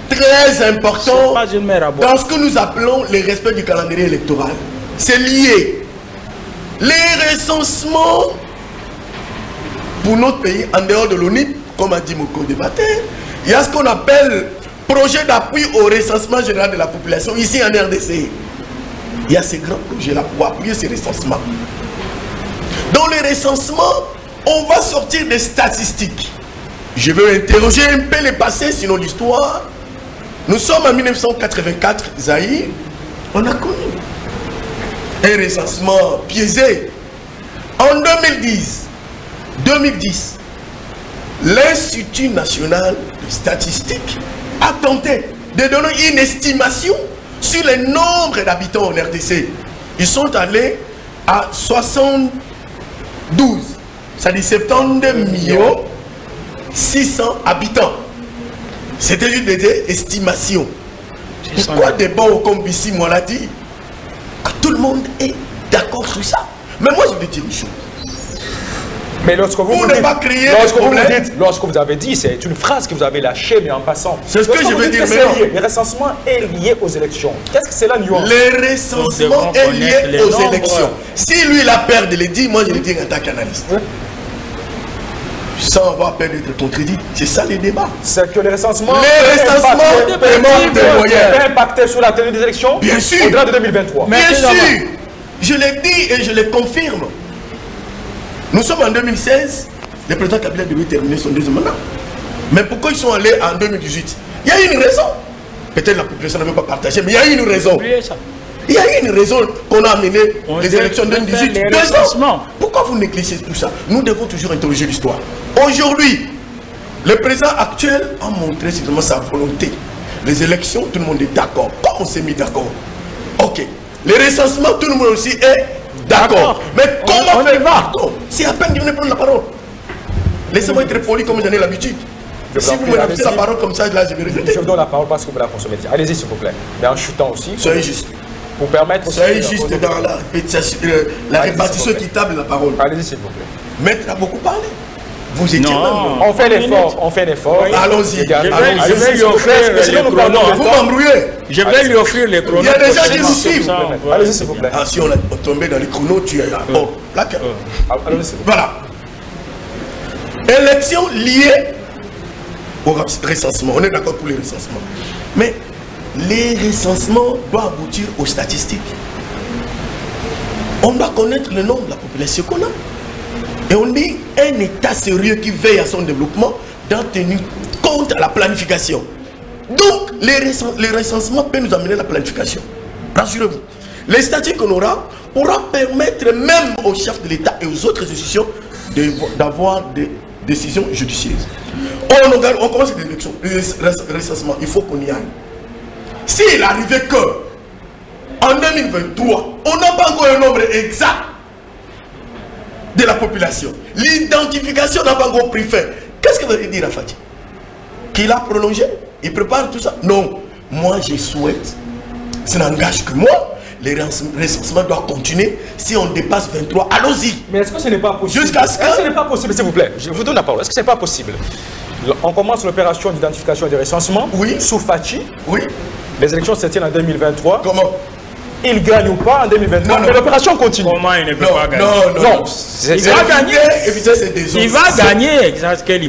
très important dans ce que nous appelons le respect du calendrier électoral. C'est lié. Les recensements pour notre pays, en dehors de l'ONIP, comme a dit mon co-débatteur, il y a ce qu'on appelle projet d'appui au recensement général de la population ici en RDC. Il y a ces grands projets-là pour appuyer ces recensements. Dans les recensements, on va sortir des statistiques. Je veux interroger un peu le passé, sinon l'histoire. Nous sommes en 1984, Zaïre. On a connu un recensement biaisé. En 2010, l'Institut national de statistique a tenté de donner une estimation sur le nombre d'habitants en RDC. Ils sont allés à 72, c'est-à-dire 72 millions 600 habitants. C'était juste des estimations. Pourquoi des bons comme Bissi moi l'a dit, que tout le monde est d'accord sur ça? Mais moi je vais dire une chose. Mais lorsque vous avez dit, c'est une phrase que vous avez lâchée, mais en passant. C'est ce que je veux dire maintenant. Le recensement est lié aux élections. Qu'est-ce que c'est la nuance? Le recensement est lié aux élections. Si lui il a peur de le dire, moi je le dis en tant qu'analyste. Oui. Sans avoir peur d'être contredit. C'est ça le débat. C'est que le recensement peut impacter sur la tenue des élections. Bien sûr. Au-delà de 2023. Bien sûr. Je l'ai dit et je le confirme. Nous sommes en 2016. Le président Kabila devait terminer son deuxième mandat. Mais pourquoi ils sont allés en 2018? Il y a une raison. Peut-être la population ne veut pas partager, mais il y a une raison. Il y a une raison qu'on a amené les élections de 2018. Pourquoi vous négligez tout ça? Nous devons toujours interroger l'histoire. Aujourd'hui, le président actuel a montré simplement sa volonté. Les élections, tout le monde est d'accord. Comment on s'est mis d'accord? Ok. Les recensements, tout le monde aussi est d'accord. Mais comment on va? C'est à peine que vous venez prendre la parole. Laissez-moi être poli comme j'en ai l'habitude. Si vous me laissez la parole comme ça, là, je vais rejeter. Je vous donne la parole parce que vous la consommez. Allez-y, s'il vous plaît. Mais en chutant aussi. Soyez juste. Pour permettre aussi. Soyez juste dans la répartition équitable de la parole. Allez-y, s'il vous plaît. Maître a beaucoup parlé. Vous étiez non, on fait l'effort, on fait l'effort. Allons-y. Je vais lui offrir les chronos. Vous m'embrouillez. Je vais lui offrir les chronos. Il y a des gens qui nous suivent. Allez-y, s'il vous plaît. Ah, si on est tombé dans les chronos, tu es là. Bon, là. Voilà. Élection liée au recensement. On est d'accord pour les recensements. Mais les recensements doivent aboutir aux statistiques. On doit connaître le nombre de la population qu'on a. Et on dit un État sérieux qui veille à son développement doit tenir compte à la planification. Donc, les recensements peuvent nous amener à la planification. Rassurez-vous. Les statistiques qu'on aura pourra permettre même aux chefs de l'État et aux autres institutions d'avoir des décisions judiciaires. On commence les élections, les recensements, il faut qu'on y aille. S'il arrivait que en 2023, on n'a pas encore un nombre exact de la population, l'identification n'a pas encore pris fin, qu'est-ce que vous allez dire à Fatih? Qu'il a prolongé? Il prépare tout ça? Non. Moi, je souhaite, ça n'engage que moi, les recensements doivent continuer. Si on dépasse 23, allons-y. Mais est-ce que ce n'est pas possible? Jusqu'à ce que... Est-ce que ce n'est pas possible, s'il vous plaît? Je vous donne la parole. Est-ce que ce n'est pas possible? On commence l'opération d'identification et de recensement. Oui. Sous Fatih. Oui. Les élections se tiennent en 2023. Comment? Il gagne ou pas en 2023, mais l'opération continue. Comment il ne peut pas gagner? Non. Il va gagner. Il va gagner.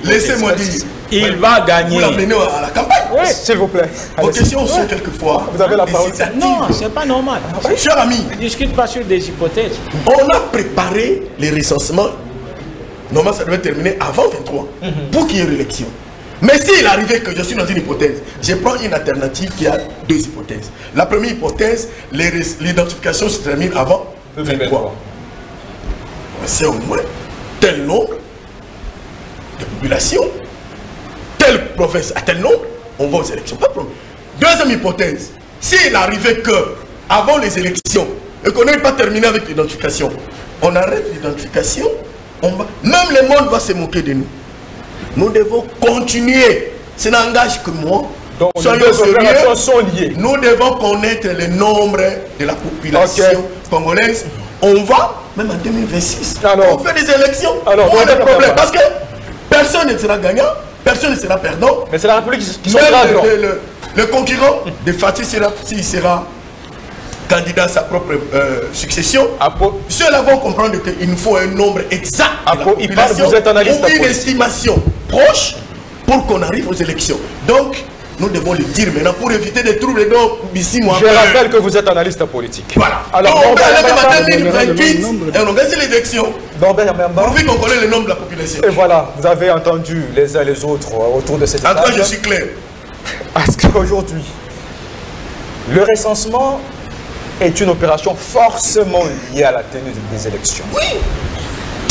Laissez-moi dire. Il va gagner. Vous l'amenez à la campagne? Oui, s'il vous plaît. Vos questions sont quelquefois. Vous avez la parole. Non, c'est pas normal. Cher ami, On ne discute pas sur des hypothèses. on a préparé les recensements. Normalement, ça devait terminer avant 23 pour qu'il y ait une élection. Mais s'il arrivait que je suis dans une hypothèse, je prends une alternative qui a deux hypothèses. La première hypothèse, l'identification se termine avant 23. C'est au moins tel nombre de population, telle province à tel nombre, on va aux élections. Pas de problème. Deuxième hypothèse, s'il arrivait que avant les élections et qu'on n'ait pas terminé avec l'identification, on arrête l'identification, même le monde va se moquer de nous. Nous devons continuer. Ça n'engage que moi. Donc, les deux opérations sont liées. Nous devons connaître le nombre de la population congolaise. On va, même en 2026, on fait des élections. Alors, on a des problèmes. Parce que personne ne sera gagnant, personne ne sera perdant. Mais c'est la République qui sera gagnant. Le concurrent de Fatih, s'il sera candidat à sa propre succession, ceux-là vont comprendre qu'il nous faut un nombre exact de la population vous êtes analyste ou une estimation proche pour qu'on arrive aux élections. Donc, nous devons le dire maintenant pour éviter des troubles. Donc, ici, moi, je rappelle que vous êtes analyste politique. Voilà. Alors, on va aller même en 2028 et on organise les élections. Pourvu qu'on connaît le nombre de la population. Et voilà, vous avez entendu les uns les autres autour de cette table. En tout cas, je suis clair. Parce qu'aujourd'hui, le recensement est une opération forcément liée à la tenue des élections. Oui.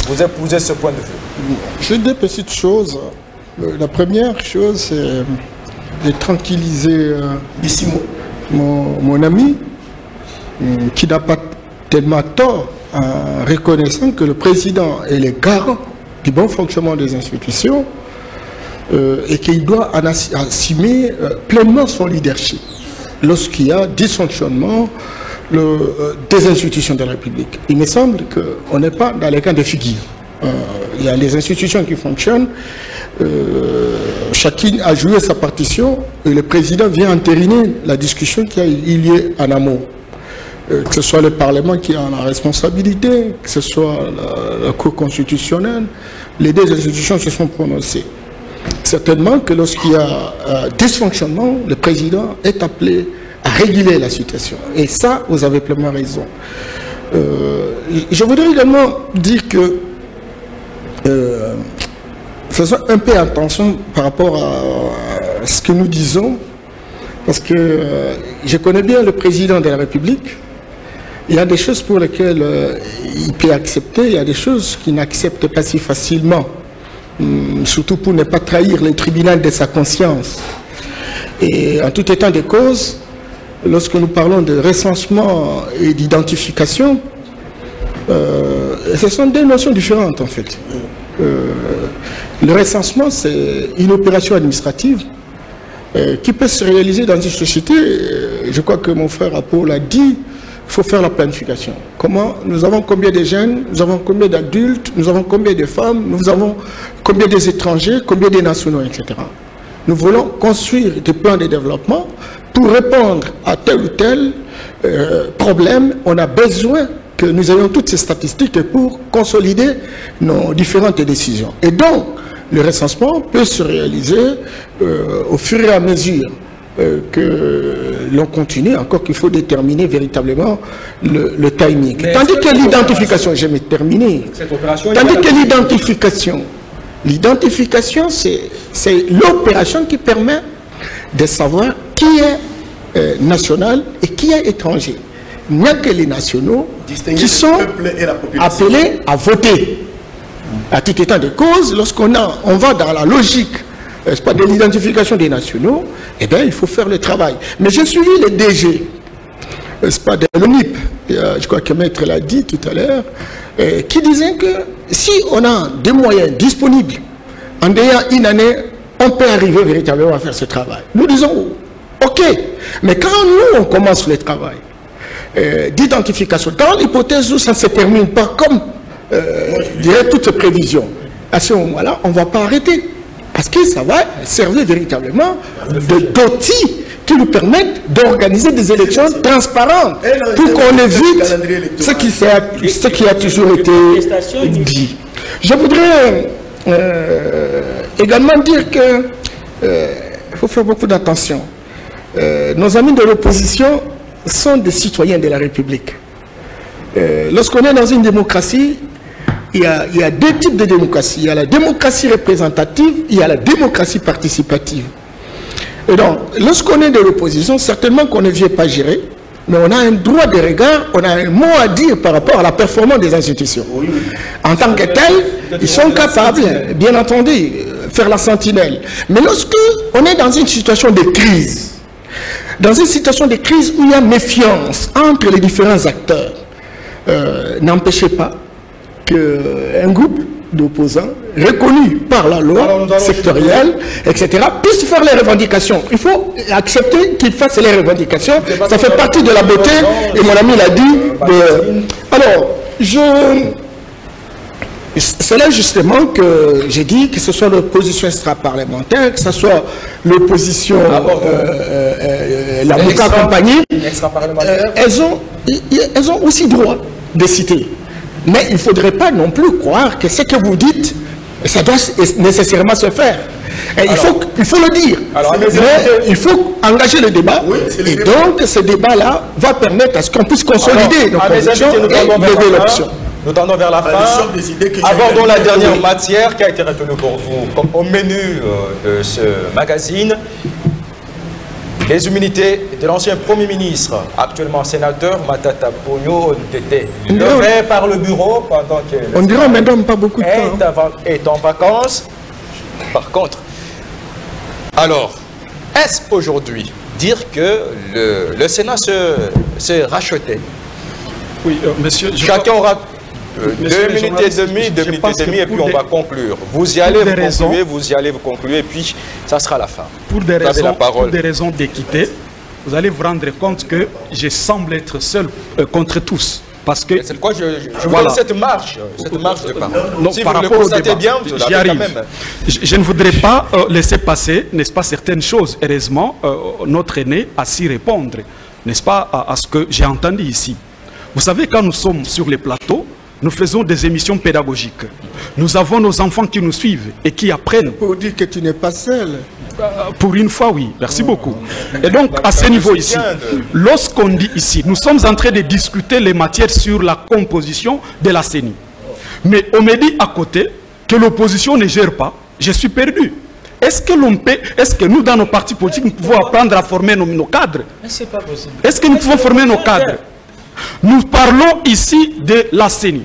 Vous épousez ce point de vue? J'ai deux petites choses. La première chose, c'est de tranquilliser mon ami, qui n'a pas tellement tort, en reconnaissant que le président est le garant du bon fonctionnement des institutions. et qu'il doit en assumer pleinement son leadership lorsqu'il y a dysfonctionnement des institutions de la République. Il me semble qu'on n'est pas dans les cas de figure. Il y a les institutions qui fonctionnent, chacune a joué sa partition et le président vient entériner la discussion qui a eu lieu en amont. Que ce soit le Parlement qui a la responsabilité, que ce soit la Cour constitutionnelle, les deux institutions se sont prononcées. Certainement que lorsqu'il y a dysfonctionnement, le président est appelé à réguler la situation. Et ça, vous avez pleinement raison. Je voudrais également dire que faisons un peu attention par rapport à ce que nous disons, parce que je connais bien le président de la République. Il y a des choses pour lesquelles il peut accepter, il y a des choses qu'il n'accepte pas si facilement, surtout pour ne pas trahir le tribunal de sa conscience. Et en tout état de cause, lorsque nous parlons de recensement et d'identification, ce sont deux notions différentes en fait. Le recensement, c'est une opération administrative qui peut se réaliser dans une société. Je crois que mon frère Apo l'a dit, il faut faire la planification. Comment? Nous avons combien de jeunes, nous avons combien d'adultes, nous avons combien de femmes, nous avons combien d'étrangers, combien de nationaux, etc. Nous voulons construire des plans de développement pour répondre à tel ou tel problème. On a besoin que nous ayons toutes ces statistiques pour consolider nos différentes décisions. Et donc, le recensement peut se réaliser au fur et à mesure que l'on continue, encore qu'il faut déterminer véritablement le timing. Tandis que l'identification, je vais terminer, tandis que l'identification, c'est l'opération qui permet de savoir qui est national et qui est étranger. Il n'y a que les nationaux qui sont appelés à voter. À tout état de cause, lorsqu'on va dans la logique de l'identification des nationaux, eh bien, il faut faire le travail. Mais j'ai suivi les DG, de l'ONIP, je crois que Maître l'a dit tout à l'heure, qui disaient que si on a des moyens disponibles, en ayant une année, on peut arriver véritablement à faire ce travail. Nous disons, ok, mais quand nous, on commence le travail d'identification, dans l'hypothèse où ça ne se termine pas comme je dirais toutes ces prévisions, à ce moment-là, on ne va pas arrêter. Parce que ça va servir véritablement d'outils qui nous permettent d'organiser des élections transparentes pour qu'on évite ce qui a toujours été dit. Je voudrais également dire qu'il faut faire beaucoup d'attention. Nos amis de l'opposition sont des citoyens de la République. Lorsqu'on est dans une démocratie, il y a deux types de démocratie. Il y a la démocratie représentative, il y a la démocratie participative. Et donc, lorsqu'on est de l'opposition, certainement qu'on ne vient pas gérer, mais on a un droit de regard, on a un mot à dire par rapport à la performance des institutions. En tant que tels, ils sont capables, bien entendu, faire la sentinelle. Mais lorsque on est dans une situation de crise, où il y a méfiance entre les différents acteurs, n'empêchez pas qu'un groupe d'opposants reconnus par la loi sectorielle, etc., puissent faire les revendications. Il faut accepter qu'ils fassent les revendications. Ça fait partie de la beauté, et mon ami l'a dit. Alors, c'est là justement que j'ai dit que ce soit l'opposition extra-parlementaire, que ce soit l'opposition, la Mouka compagnie, elles ont aussi droit de citer. Mais il ne faudrait pas non plus croire que ce que vous dites, ça doit nécessairement se faire. Et il faut le dire. Mais il faut engager le débat. Et donc, ce débat-là va permettre à ce qu'on puisse consolider nos positions et lever l'option. Nous tendons vers la fin. Abordons la dernière matière qui a été retenue pour vous au menu de ce magazine. Les immunités de l'ancien Premier ministre, actuellement sénateur, Matata Ponyo, ont été levées par le bureau pendant que on dirait madame pas beaucoup de temps. Est en vacances. Par contre, alors, est-ce aujourd'hui dire que le Sénat se rachetait? Oui, monsieur. Chacun aura 2 minutes et demie, 2 minutes et demie, et puis on va conclure. Vous y allez, vous concluez, et puis ça sera la fin. Pour des raisons d'équité, vous allez vous rendre compte que je semble être seul contre tous. Parce que c'est quoi je vois cette marche de parole. Non, si par vous le rapport constatez bien, j'y arrive. Je ne voudrais pas laisser passer, n'est-ce pas, certaines choses. Heureusement, notre aîné a su répondre, n'est-ce pas, à ce que j'ai entendu ici. Vous savez, quand nous sommes sur les plateaux, nous faisons des émissions pédagogiques. Nous avons nos enfants qui nous suivent et qui apprennent. Pour dire que tu n'es pas seul. Pour une fois, oui. Merci beaucoup. Et donc, à ce niveau ici, lorsqu'on dit ici, nous sommes en train de discuter les matières sur la composition de la CENI. Mais on me dit à côté que l'opposition ne gère pas. Je suis perdu. Est-ce que nous, dans nos partis politiques, nous pouvons apprendre à former nos cadres? C'est pas possible. Est-ce que nous pouvons former nos cadres? Nous parlons ici de la CENI.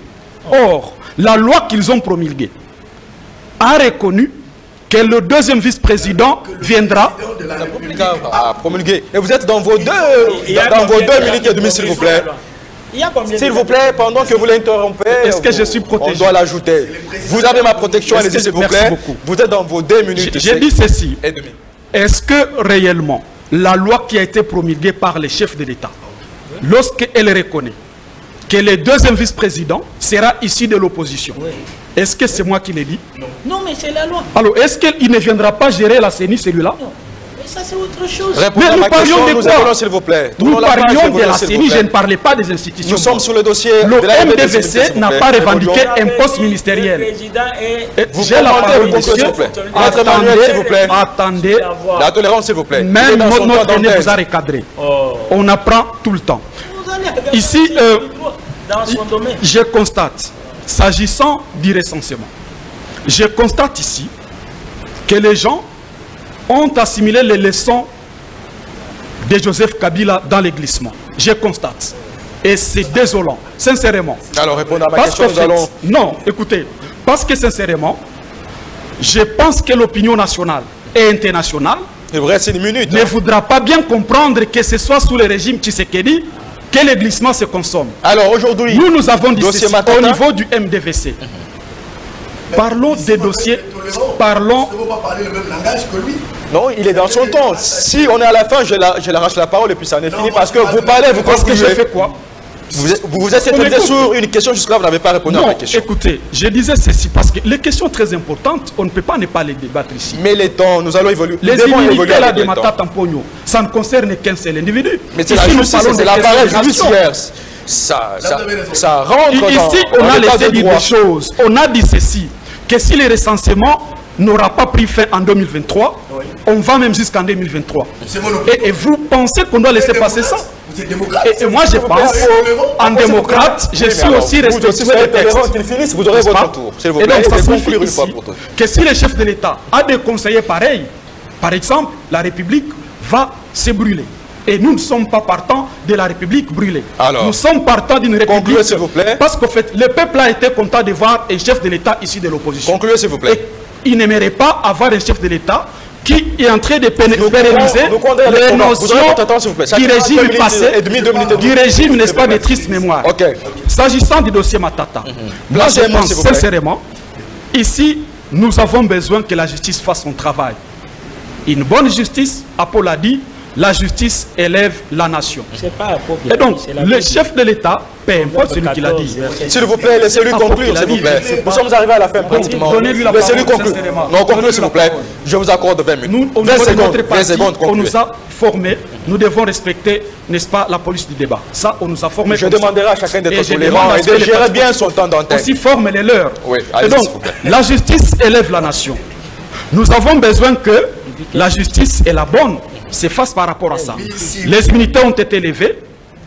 Or, la loi qu'ils ont promulguée a reconnu que le deuxième vice-président viendra promulguer. Et vous êtes dans vos 2 minutes et demie, s'il vous plaît. S'il vous plaît, pendant que vous l'interrompez, est-ce que je suis protégé? On doit l'ajouter. Vous avez ma protection, allez-y, s'il vous plaît. Vous êtes dans vos 2 minutes. J'ai dit ceci. Est-ce que réellement, la loi qui a été promulguée par les chefs de l'État, lorsqu'elle reconnaît que le deuxième vice-président sera issu de l'opposition, est-ce que c'est moi qui l'ai dit? Non, mais c'est la loi. Alors, est-ce qu'il ne viendra pas gérer la CENI, celui-là? Non, mais ça c'est autre chose. Mais nous parlions de quoi? S'il vous plaît. Nous parlions de la CENI, je ne parlais pas des institutions. Nous sommes sur le dossier le de la MDVC n'a pas revendiqué un poste ministériel. J'ai la parole, monsieur. Attendez. La tolérance, s'il vous plaît. Même notre aîné vous a recadré. On apprend tout le temps. Ici, je constate, s'agissant du recensement, je constate ici que les gens ont assimilé les leçons de Joseph Kabila dans les glissements. Je constate. Et c'est désolant, sincèrement. Alors, répondez à ma question, nous allons... Non, écoutez, parce que sincèrement, je pense que l'opinion nationale et internationale ne voudra pas bien comprendre que ce soit sous le régime Tshisekedi que les glissements se consomment. Alors aujourd'hui, nous avons dit ceci au niveau du MDVC. Parlons des dossiers, parlons... Vous ne pas parler le même langage que lui. Non, il est dans son temps. Si on est à la fin, je l'arrache la parole et puis ça en est fini parce que vous parlez, vous parce que je fais quoi? Vous vous êtes étonné sur une question, jusque-là, vous n'avez pas répondu à ma question. Écoutez, je disais ceci parce que les questions très importantes, on ne peut pas ne pas les débattre ici. Mais les temps, nous allons évoluer. Les inégalités là de Matata Mpogno, ça ne concerne qu'un seul individu. Mais c'est la justice, c'est l'appareil judiciaire. Ça rentre dans... Ici, on a laissé dire des choses. On a dit ceci, que si les recensements n'aura pas pris fin en 2023, on va même jusqu'en 2023. Et vous pensez qu'on doit laisser passer ça? Et moi je pense, en démocrate, je suis aussi respectueux des textes. Vous aurez votre tour. Et donc ça signifie que si le chef de l'État a des conseillers pareils, par exemple, la République va se brûler. Et nous ne sommes pas partants de la République brûlée. Alors, nous sommes partants d'une République... Concluez, s'il vous plaît. Parce qu'en fait, le peuple a été content de voir un chef de l'État issu de l'opposition. Concluez, s'il vous plaît. Et il n'aimerait pas avoir un chef de l'État qui est en train de pérenniser les notions du régime passé, du régime, n'est-ce pas, de triste mémoire. S'agissant du dossier Matata, moi je pense sincèrement, ici, nous avons besoin que la justice fasse son travail. Une bonne justice, Apollo a dit, la justice élève la nation. Et donc, le chef de l'État, peu importe celui qui l'a dit. S'il vous plaît, laissez-lui conclure, s'il vous plaît. Nous sommes arrivés à la fin pratiquement. Laissez-lui conclure. Non, conclure, s'il vous plaît. Je vous accorde 20 minutes. 20 secondes, on nous a formés. Nous devons respecter, n'est-ce pas, la police du débat. Ça, on nous a formés. Je demanderai à chacun d'être tolérant et de gérer bien son temps d'antenne. Aussi forme les leurs. Et donc, la justice élève la nation. Nous avons besoin que la justice est la bonne. C'est face par rapport à ça. Les immunités ont été levées.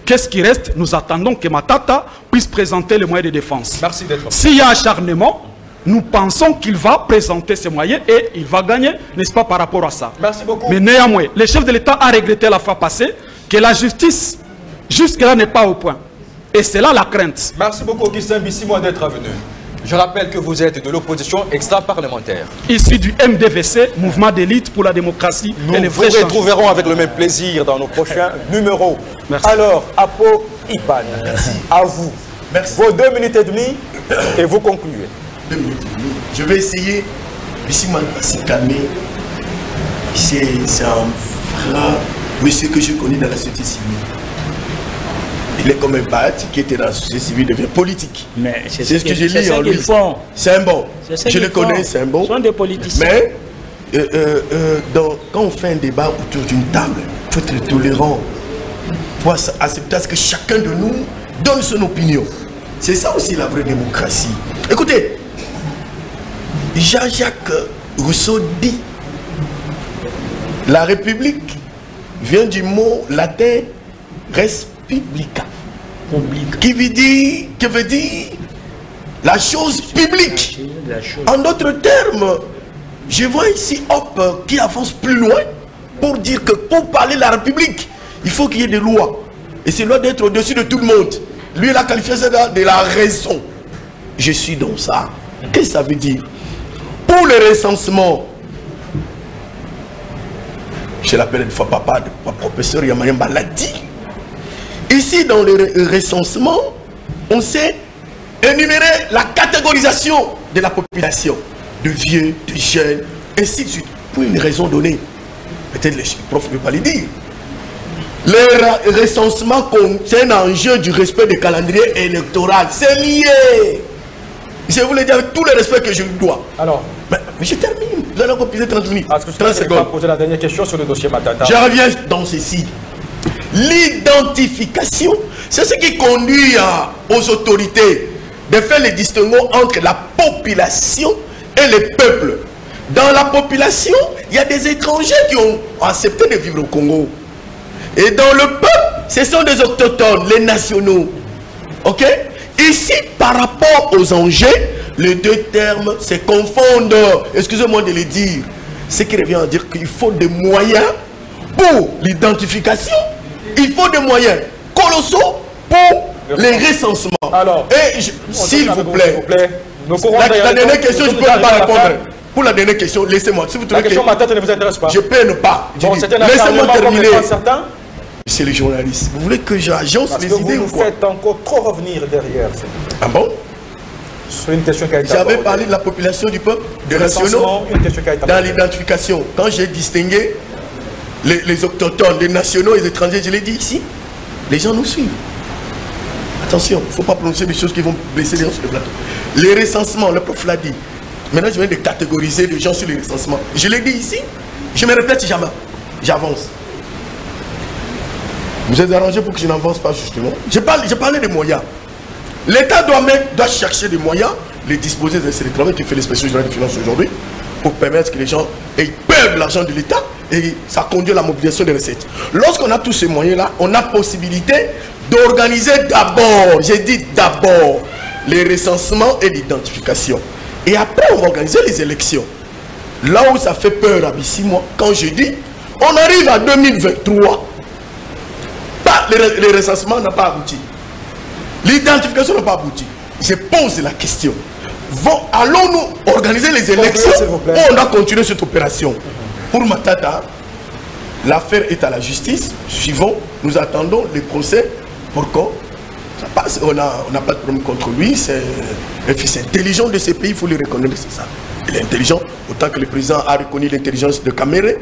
Qu'est-ce qui reste? Nous attendons que Matata puisse présenter les moyens de défense. Merci d'être là. S'il y a acharnement, nous pensons qu'il va présenter ses moyens et il va gagner, n'est-ce pas, par rapport à ça. Merci beaucoup. Mais néanmoins, le chef de l'État a regretté la fois passée que la justice, jusque-là, n'est pas au point. Et c'est là la crainte. Merci beaucoup, Augustin Bissimo, d'être venu. Je rappelle que vous êtes de l'opposition extra-parlementaire. Issu du MDVC, Mouvement d'élite pour la démocratie. Nous vous retrouverons avec le même plaisir dans nos prochains numéros. Merci. Alors, Apo Ipan, à vous. Merci. Vos 2 minutes et demie. Et vous concluez. 2 minutes. Je vais essayer. Ici, c'est calmé. C'est un vrai monsieur que je connais dans la société civile. Il est comme un bâti qui était dans la société civile, devient politique. Mais c'est ce que je lis en lui. C'est un bon. Je le connais, c'est un bon. Ce sont des politiciens. Mais quand on fait un débat autour d'une table, il faut être tolérant. Il faut accepter ce que chacun de nous donne son opinion. C'est ça aussi la vraie démocratie. Écoutez, Jean-Jacques Rousseau dit la République vient du mot latin res publica, qui veut dire la chose publique. En d'autres termes, je vois ici Hop qui avance plus loin pour dire que pour parler de la République, il faut qu'il y ait des lois. Et ces lois d'être au-dessus de tout le monde. Lui, il a qualifié ça de la raison. Je suis dans ça. Qu'est-ce que ça veut dire? Pour le recensement, je l'appelle une fois papa, professeur Yamayamba l'a dit. Ici, dans le recensement, on sait énumérer la catégorisation de la population, de vieux, de jeunes, ainsi de suite, pour une raison donnée. Peut-être les profs ne peuvent pas le dire. Le recensement, c'est un enjeu du respect du calendrier électoral. C'est lié. Je vous le dis avec tout le respect que je lui dois. Alors, mais je termine. Vous allez encore poser 30 minutes. 30 secondes. Poser la dernière question sur le dossier Matata. Je reviens dans ceci. L'identification, c'est ce qui conduit aux autorités de faire les distinguos entre la population et le peuple. Dans la population, il y a des étrangers qui ont accepté de vivre au Congo. Et dans le peuple, ce sont des autochtones, les nationaux. Ok? Ici, par rapport aux enjeux, les deux termes se confondent. Excusez-moi de le dire. Ce qui revient à dire qu'il faut des moyens pour l'identification. Il faut des moyens colossaux pour les recensements. Alors, s'il vous plaît, la dernière question, je ne peux pas répondre. Pour la dernière question, laissez-moi. Si vous trouvez la question Matata ne vous intéresse pas. Je peux ne pas. Laissez-moi terminer. C'est les journalistes. Vous voulez que j'agence les idées ou quoi? Vous faites encore trop revenir derrière. Ah bon? Sur une question qui a été J'avais parlé de la population du peuple, des nationaux, dans l'identification. Quand j'ai distingué les autochtones, les nationaux et les étrangers, je l'ai dit ici, les gens nous suivent. Attention, il ne faut pas prononcer des choses qui vont blesser les gens sur le plateau. Les recensements, le prof l'a dit. Maintenant, je viens de catégoriser les gens sur les recensements. Je l'ai dit ici, je me répète jamais. J'avance. Vous êtes arrangé pour que je n'avance pas justement. J'ai parlé des moyens. L'État doit chercher des moyens, les disposer de ce travail qui fait l'inspection générale des finances aujourd'hui, pour permettre que les gens perdent l'argent de l'État et ça conduit à la mobilisation des recettes. Lorsqu'on a tous ces moyens-là, on a possibilité d'organiser d'abord, j'ai dit d'abord, les recensements et l'identification. Et après, on va organiser les élections. Là où ça fait peur à Bissi, moi, quand je dis, on arrive à 2023. Les recensements n'ont pas abouti. L'identification n'a pas abouti. Je pose la question. Allons-nous organiser les élections ou on doit continuer cette opération? Pour Matata, l'affaire est à la justice. Suivons, nous attendons les procès pour qu'on ça passe. On n'a pas de problème contre lui. C'est un fils intelligent de ces pays, il faut le reconnaître, c'est ça. Il est intelligent, autant que le président a reconnu l'intelligence de Caméré.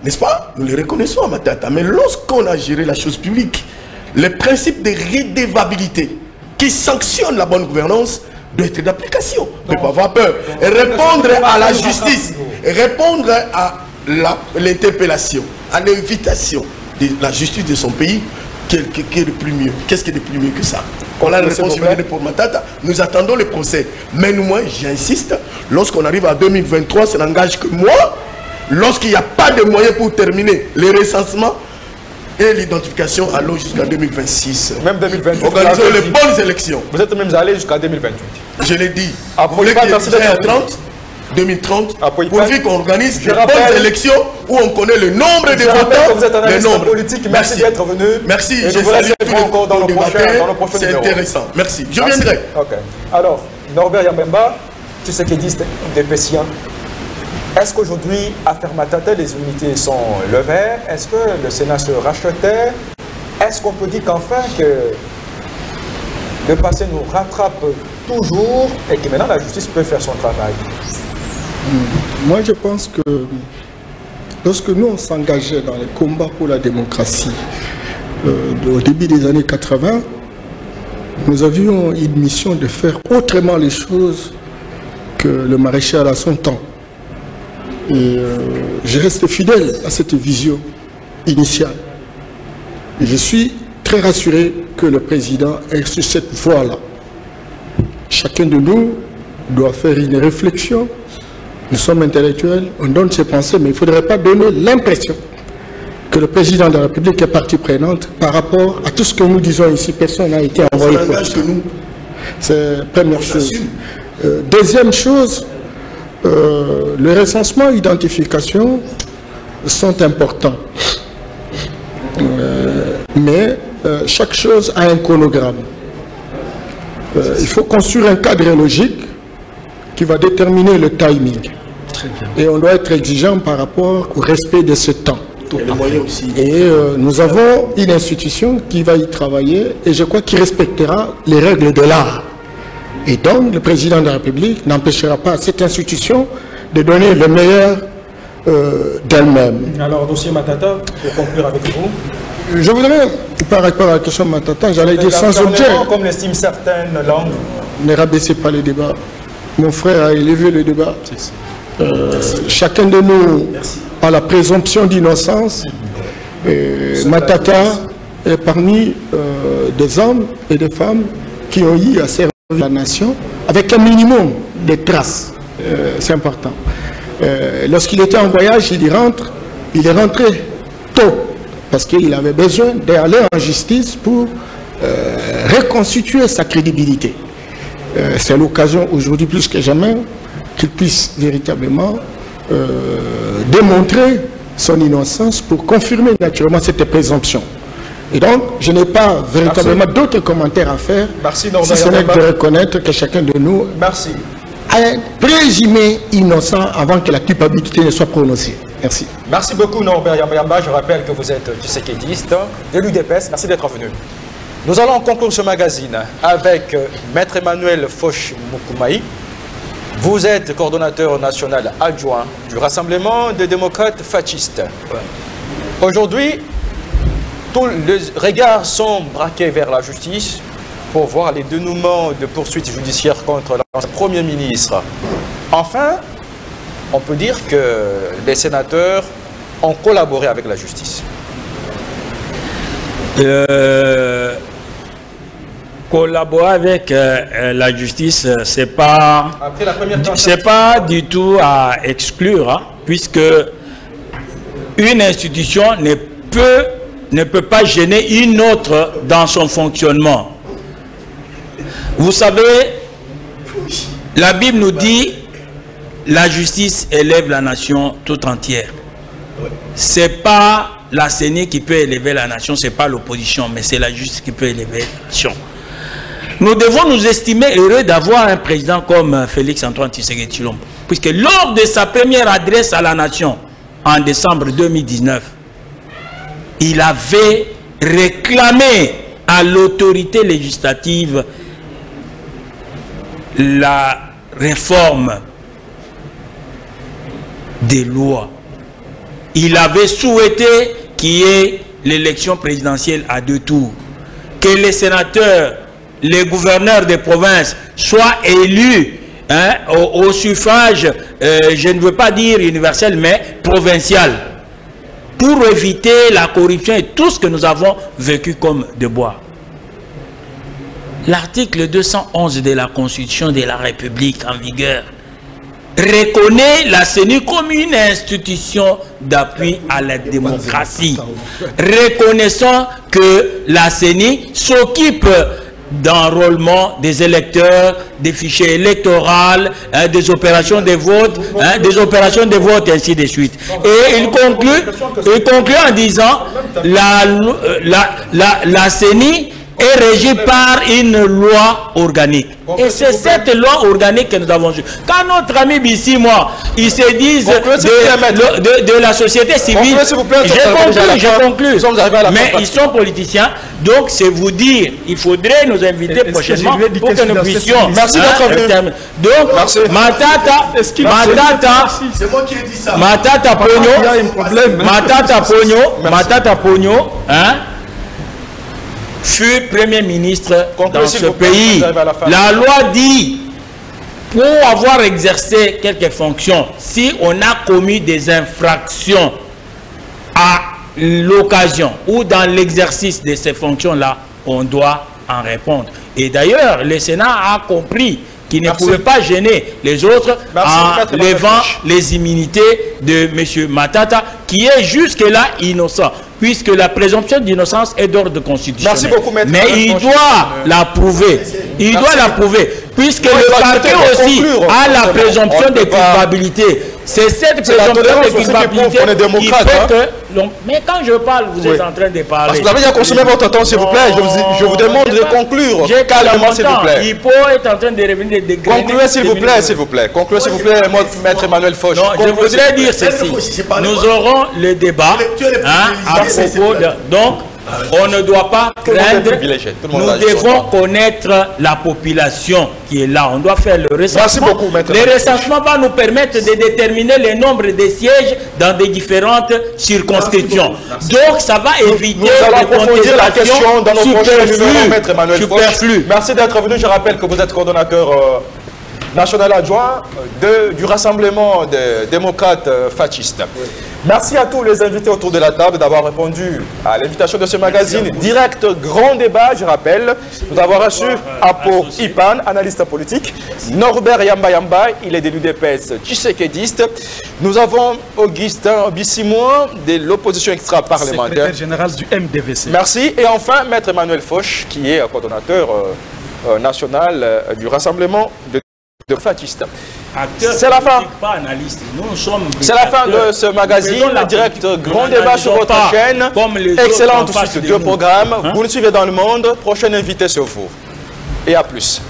N'est-ce pas? Nous les reconnaissons à Matata. Mais lorsqu'on a géré la chose publique, le principe de redevabilité qui sanctionne la bonne gouvernance doit être d'application. Ne pas avoir peur. Et répondre à la justice, et répondre à l'interpellation, à l'invitation de la justice de son pays, qu'est-ce qui est de plus mieux? Qu'est-ce qui est de plus mieux que ça? On a une réponse pour Matata. Nous attendons le procès. Mais moi, j'insiste, lorsqu'on arrive à 2023, ça n'engage que moi. Lorsqu'il n'y a pas de moyens pour terminer les recensements et l'identification, allons jusqu'à 2026. Même 2028. Organisons les bonnes élections. Vous êtes même allé jusqu'à 2028. Je l'ai dit. Vous voulez qu'il y ait 2030, pourvu qu'on organise les bonnes élections où on connaît le nombre de votants. Vous êtes un analyste politique. Merci d'être venu. Merci. Je salue tous encore dans le prochain C'est intéressant. Merci. Je viendrai. Ok. Alors, Norbert Yambemba, tu sais qu'il dit des Pessiens. Est-ce qu'aujourd'hui, affaire Matata, les unités sont levées? Est-ce que le Sénat se rachetait? Est-ce qu'on peut dire qu'enfin que le passé nous rattrape toujours et que maintenant la justice peut faire son travail? Moi, je pense que lorsque nous, on s'engageait dans les combats pour la démocratie, au début des années 80, nous avions une mission de faire autrement les choses que le maréchal à son temps. Et je reste fidèle à cette vision initiale. Et je suis très rassuré que le président est sur cette voie-là. Chacun de nous doit faire une réflexion. Nous sommes intellectuels, on donne ses pensées, mais il ne faudrait pas donner l'impression que le président de la République est partie prenante par rapport à tout ce que nous disons ici. Personne n'a été envoyé pour ça. C'est la première chose. Deuxième chose, le recensement et l'identification sont importants. Mais chaque chose a un chronogramme. Il faut construire un cadre logique qui va déterminer le timing. Et on doit être exigeant par rapport au respect de ce temps. Et nous avons une institution qui va y travailler et je crois qu'il respectera les règles de l'art. Et donc le président de la République n'empêchera pas à cette institution de donner le meilleur d'elle-même. Alors, dossier Matata, pour conclure avec vous. Je voudrais, par rapport à la question de Matata, j'allais dire sans objet. Comme l'estiment certaines langues. Ne rabaissez pas le débat. Mon frère a élevé le débat. Chacun de nous a la présomption d'innocence. Matata est parmi des hommes et des femmes qui ont eu à servir la nation avec un minimum de traces. C'est important. Lorsqu'il était en voyage, il est rentré tôt parce qu'il avait besoin d'aller en justice pour reconstituer sa crédibilité. C'est l'occasion aujourd'hui plus que jamais qu'il puisse véritablement démontrer son innocence pour confirmer naturellement cette présomption. Et donc, je n'ai pas véritablement d'autres commentaires à faire. Merci, si ce n'est de reconnaître que chacun de nous est présumé innocent avant que la culpabilité ne soit prononcée. Merci. Merci beaucoup Norbert Yamba. Je rappelle que vous êtes tshisekédiste de l'UDPS. Merci d'être venu. Nous allons conclure ce magazine avec Maître Emmanuel Foch Mukumaï. Vous êtes coordonnateur national adjoint du Rassemblement des démocrates fascistes. Aujourd'hui, tous les regards sont braqués vers la justice pour voir les dénouements de poursuites judiciaires contre l'ancien Premier ministre. Enfin, on peut dire que les sénateurs ont collaboré avec la justice. Collaborer avec la justice, c'est pas du tout à exclure, hein, puisque une institution ne peut pas gêner une autre dans son fonctionnement. Vous savez, la Bible nous dit la justice élève la nation tout entière. C'est pas la CENI qui peut élever la nation, c'est pas l'opposition, mais c'est la justice qui peut élever la nation. Nous devons nous estimer heureux d'avoir un président comme Félix-Antoine Tshisekedi Tshilombo, puisque lors de sa première adresse à la nation en décembre 2019, il avait réclamé à l'autorité législative la réforme des lois. Il avait souhaité qu'il y ait l'élection présidentielle à 2 tours, que les sénateurs, les gouverneurs des provinces soient élus au suffrage, je ne veux pas dire universel, mais provincial, pour éviter la corruption et tout ce que nous avons vécu comme devoir. L'article 211 de la Constitution de la République en vigueur reconnaît la CENI comme une institution d'appui à la démocratie, reconnaissant que la CENI s'occupe d'enrôlement des électeurs, des fichiers électoraux, des opérations de vote, ainsi de suite. Et il conclut en disant la CENI est régi par une loi organique. Et c'est cette loi organique que nous avons vue. Quand notre ami Bissi, moi, ils se disent de la société civile, j'ai conclu. Mais ils sont politiciens, donc c'est vous dire, il faudrait nous inviter prochainement pour que nous puissions. Merci d'être venu. Donc, Matata, c'est moi qui ai dit ça. Matata Pogno, hein, fut Premier ministre dans ce pays. La loi dit, pour avoir exercé quelques fonctions, si on a commis des infractions à l'occasion ou dans l'exercice de ces fonctions-là, on doit en répondre. Et d'ailleurs, le Sénat a compris qu'il ne pouvait pas gêner les autres en levant les immunités de M. Matata, qui est jusque-là innocent, puisque la présomption d'innocence est d'ordre constitutionnel. Merci beaucoup, Maître. Mais il doit la prouver. Il doit la prouver, puisque le parquet aussi a la présomption de culpabilité. C'est cette présomption de culpabilité qui fait que... Mais quand je parle, vous êtes en train de parler. Parce que vous avez déjà consommé votre temps, s'il vous plaît. Je vous demande de conclure calmement, s'il vous plaît. Hippo est en train de revenir de concluez, s'il vous plaît, s'il vous plaît. Concluez, s'il vous plaît, Maître Emmanuel Foch. Non, je voudrais dire ceci. Nous aurons le débat à propos de... Donc, on ne doit pas craindre, nous devons connaître la population qui est là. On doit faire le recensement. Merci beaucoup, Maître. Le recensement va nous permettre de déterminer le nombre de sièges dans des différentes circonscriptions. Donc, ça va éviter de approfondir la question dans nos prochains numéros, Maître Emmanuel Foch. Merci d'être venu. Je rappelle que vous êtes coordonnateur national adjoint du Rassemblement des démocrates fascistes. Merci à tous les invités autour de la table d'avoir répondu à l'invitation de ce magazine Direct Grand Débat. Je rappelle, nous avons reçu Apo Ipan, analyste politique, Norbert Yamba, il est de l'UDPS tshisekédiste. Nous avons Augustin Bissimois de l'opposition extra-parlementaire. Secrétaire général du MDVC. Merci. Et enfin, Maître Emmanuel Foch, qui est coordonnateur national du Rassemblement de fascistes. C'est la fin. C'est la fin de ce magazine Direct Grand Débat sur votre chaîne. Excellente suite de programmes. Vous nous suivez dans le monde. Prochain invité sur vous. Et à plus.